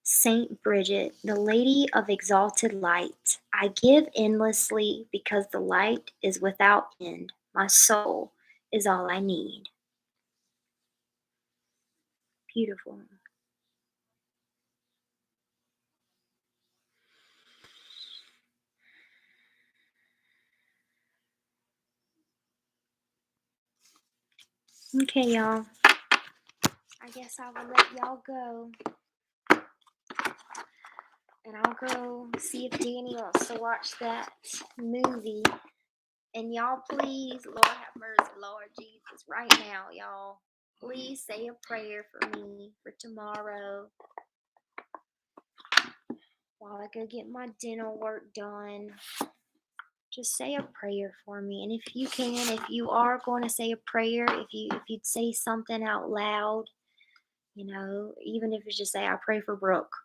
Saint Bridget, the Lady of Exalted Light. I give endlessly because the light is without end. My soul is all I need. Beautiful. Okay, y'all. I guess I will let y'all go. And I'll go see if Danny wants to watch that movie. And y'all, please, Lord have mercy, Lord Jesus, right now, y'all, please say a prayer for me for tomorrow while I go get my dental work done. Just say a prayer for me. And if you are going to say a prayer, if you'd say something out loud, even if it's just say, I pray for Brooke.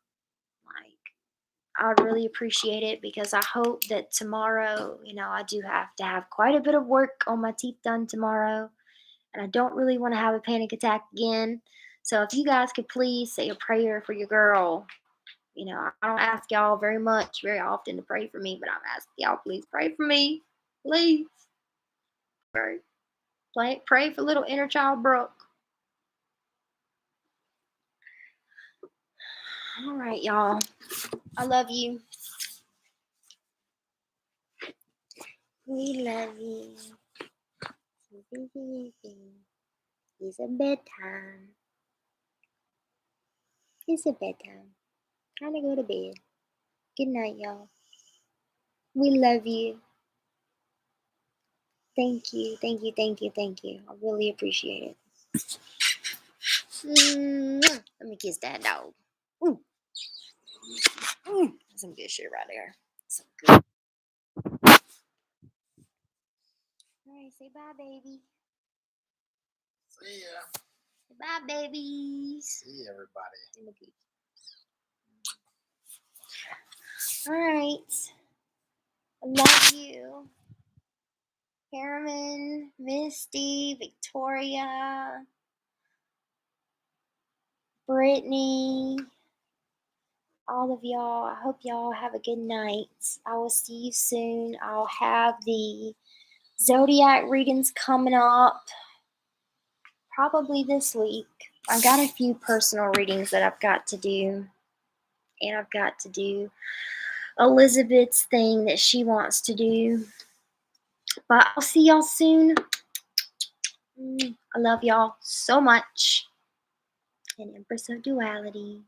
I'd really appreciate it, because I hope that tomorrow, I do have to have quite a bit of work on my teeth done tomorrow, and I don't really want to have a panic attack again. So if you guys could please say a prayer for your girl. I don't ask y'all very often to pray for me, but I'm asking y'all, please pray for me. Please. Pray for little inner child Brooke. All right, y'all. I love you. We love you. It's a bedtime. It's a bedtime. Time to go to bed. Good night, y'all. We love you. Thank you. Thank you. Thank you. Thank you. I really appreciate it. Let me kiss that dog. Ooh. Some good shit right there. Some good. Alright, say bye, baby. See ya. Say bye, babies. See everybody. Alright. I love you. Herman, Misty, Victoria, Brittany, all of y'all. I hope y'all have a good night. I will see you soon. I'll have the Zodiac readings coming up probably this week. I've got a few personal readings that I've got to do. And I've got to do Elizabeth's thing that she wants to do. But I'll see y'all soon. I love y'all so much. And Empress of Duality.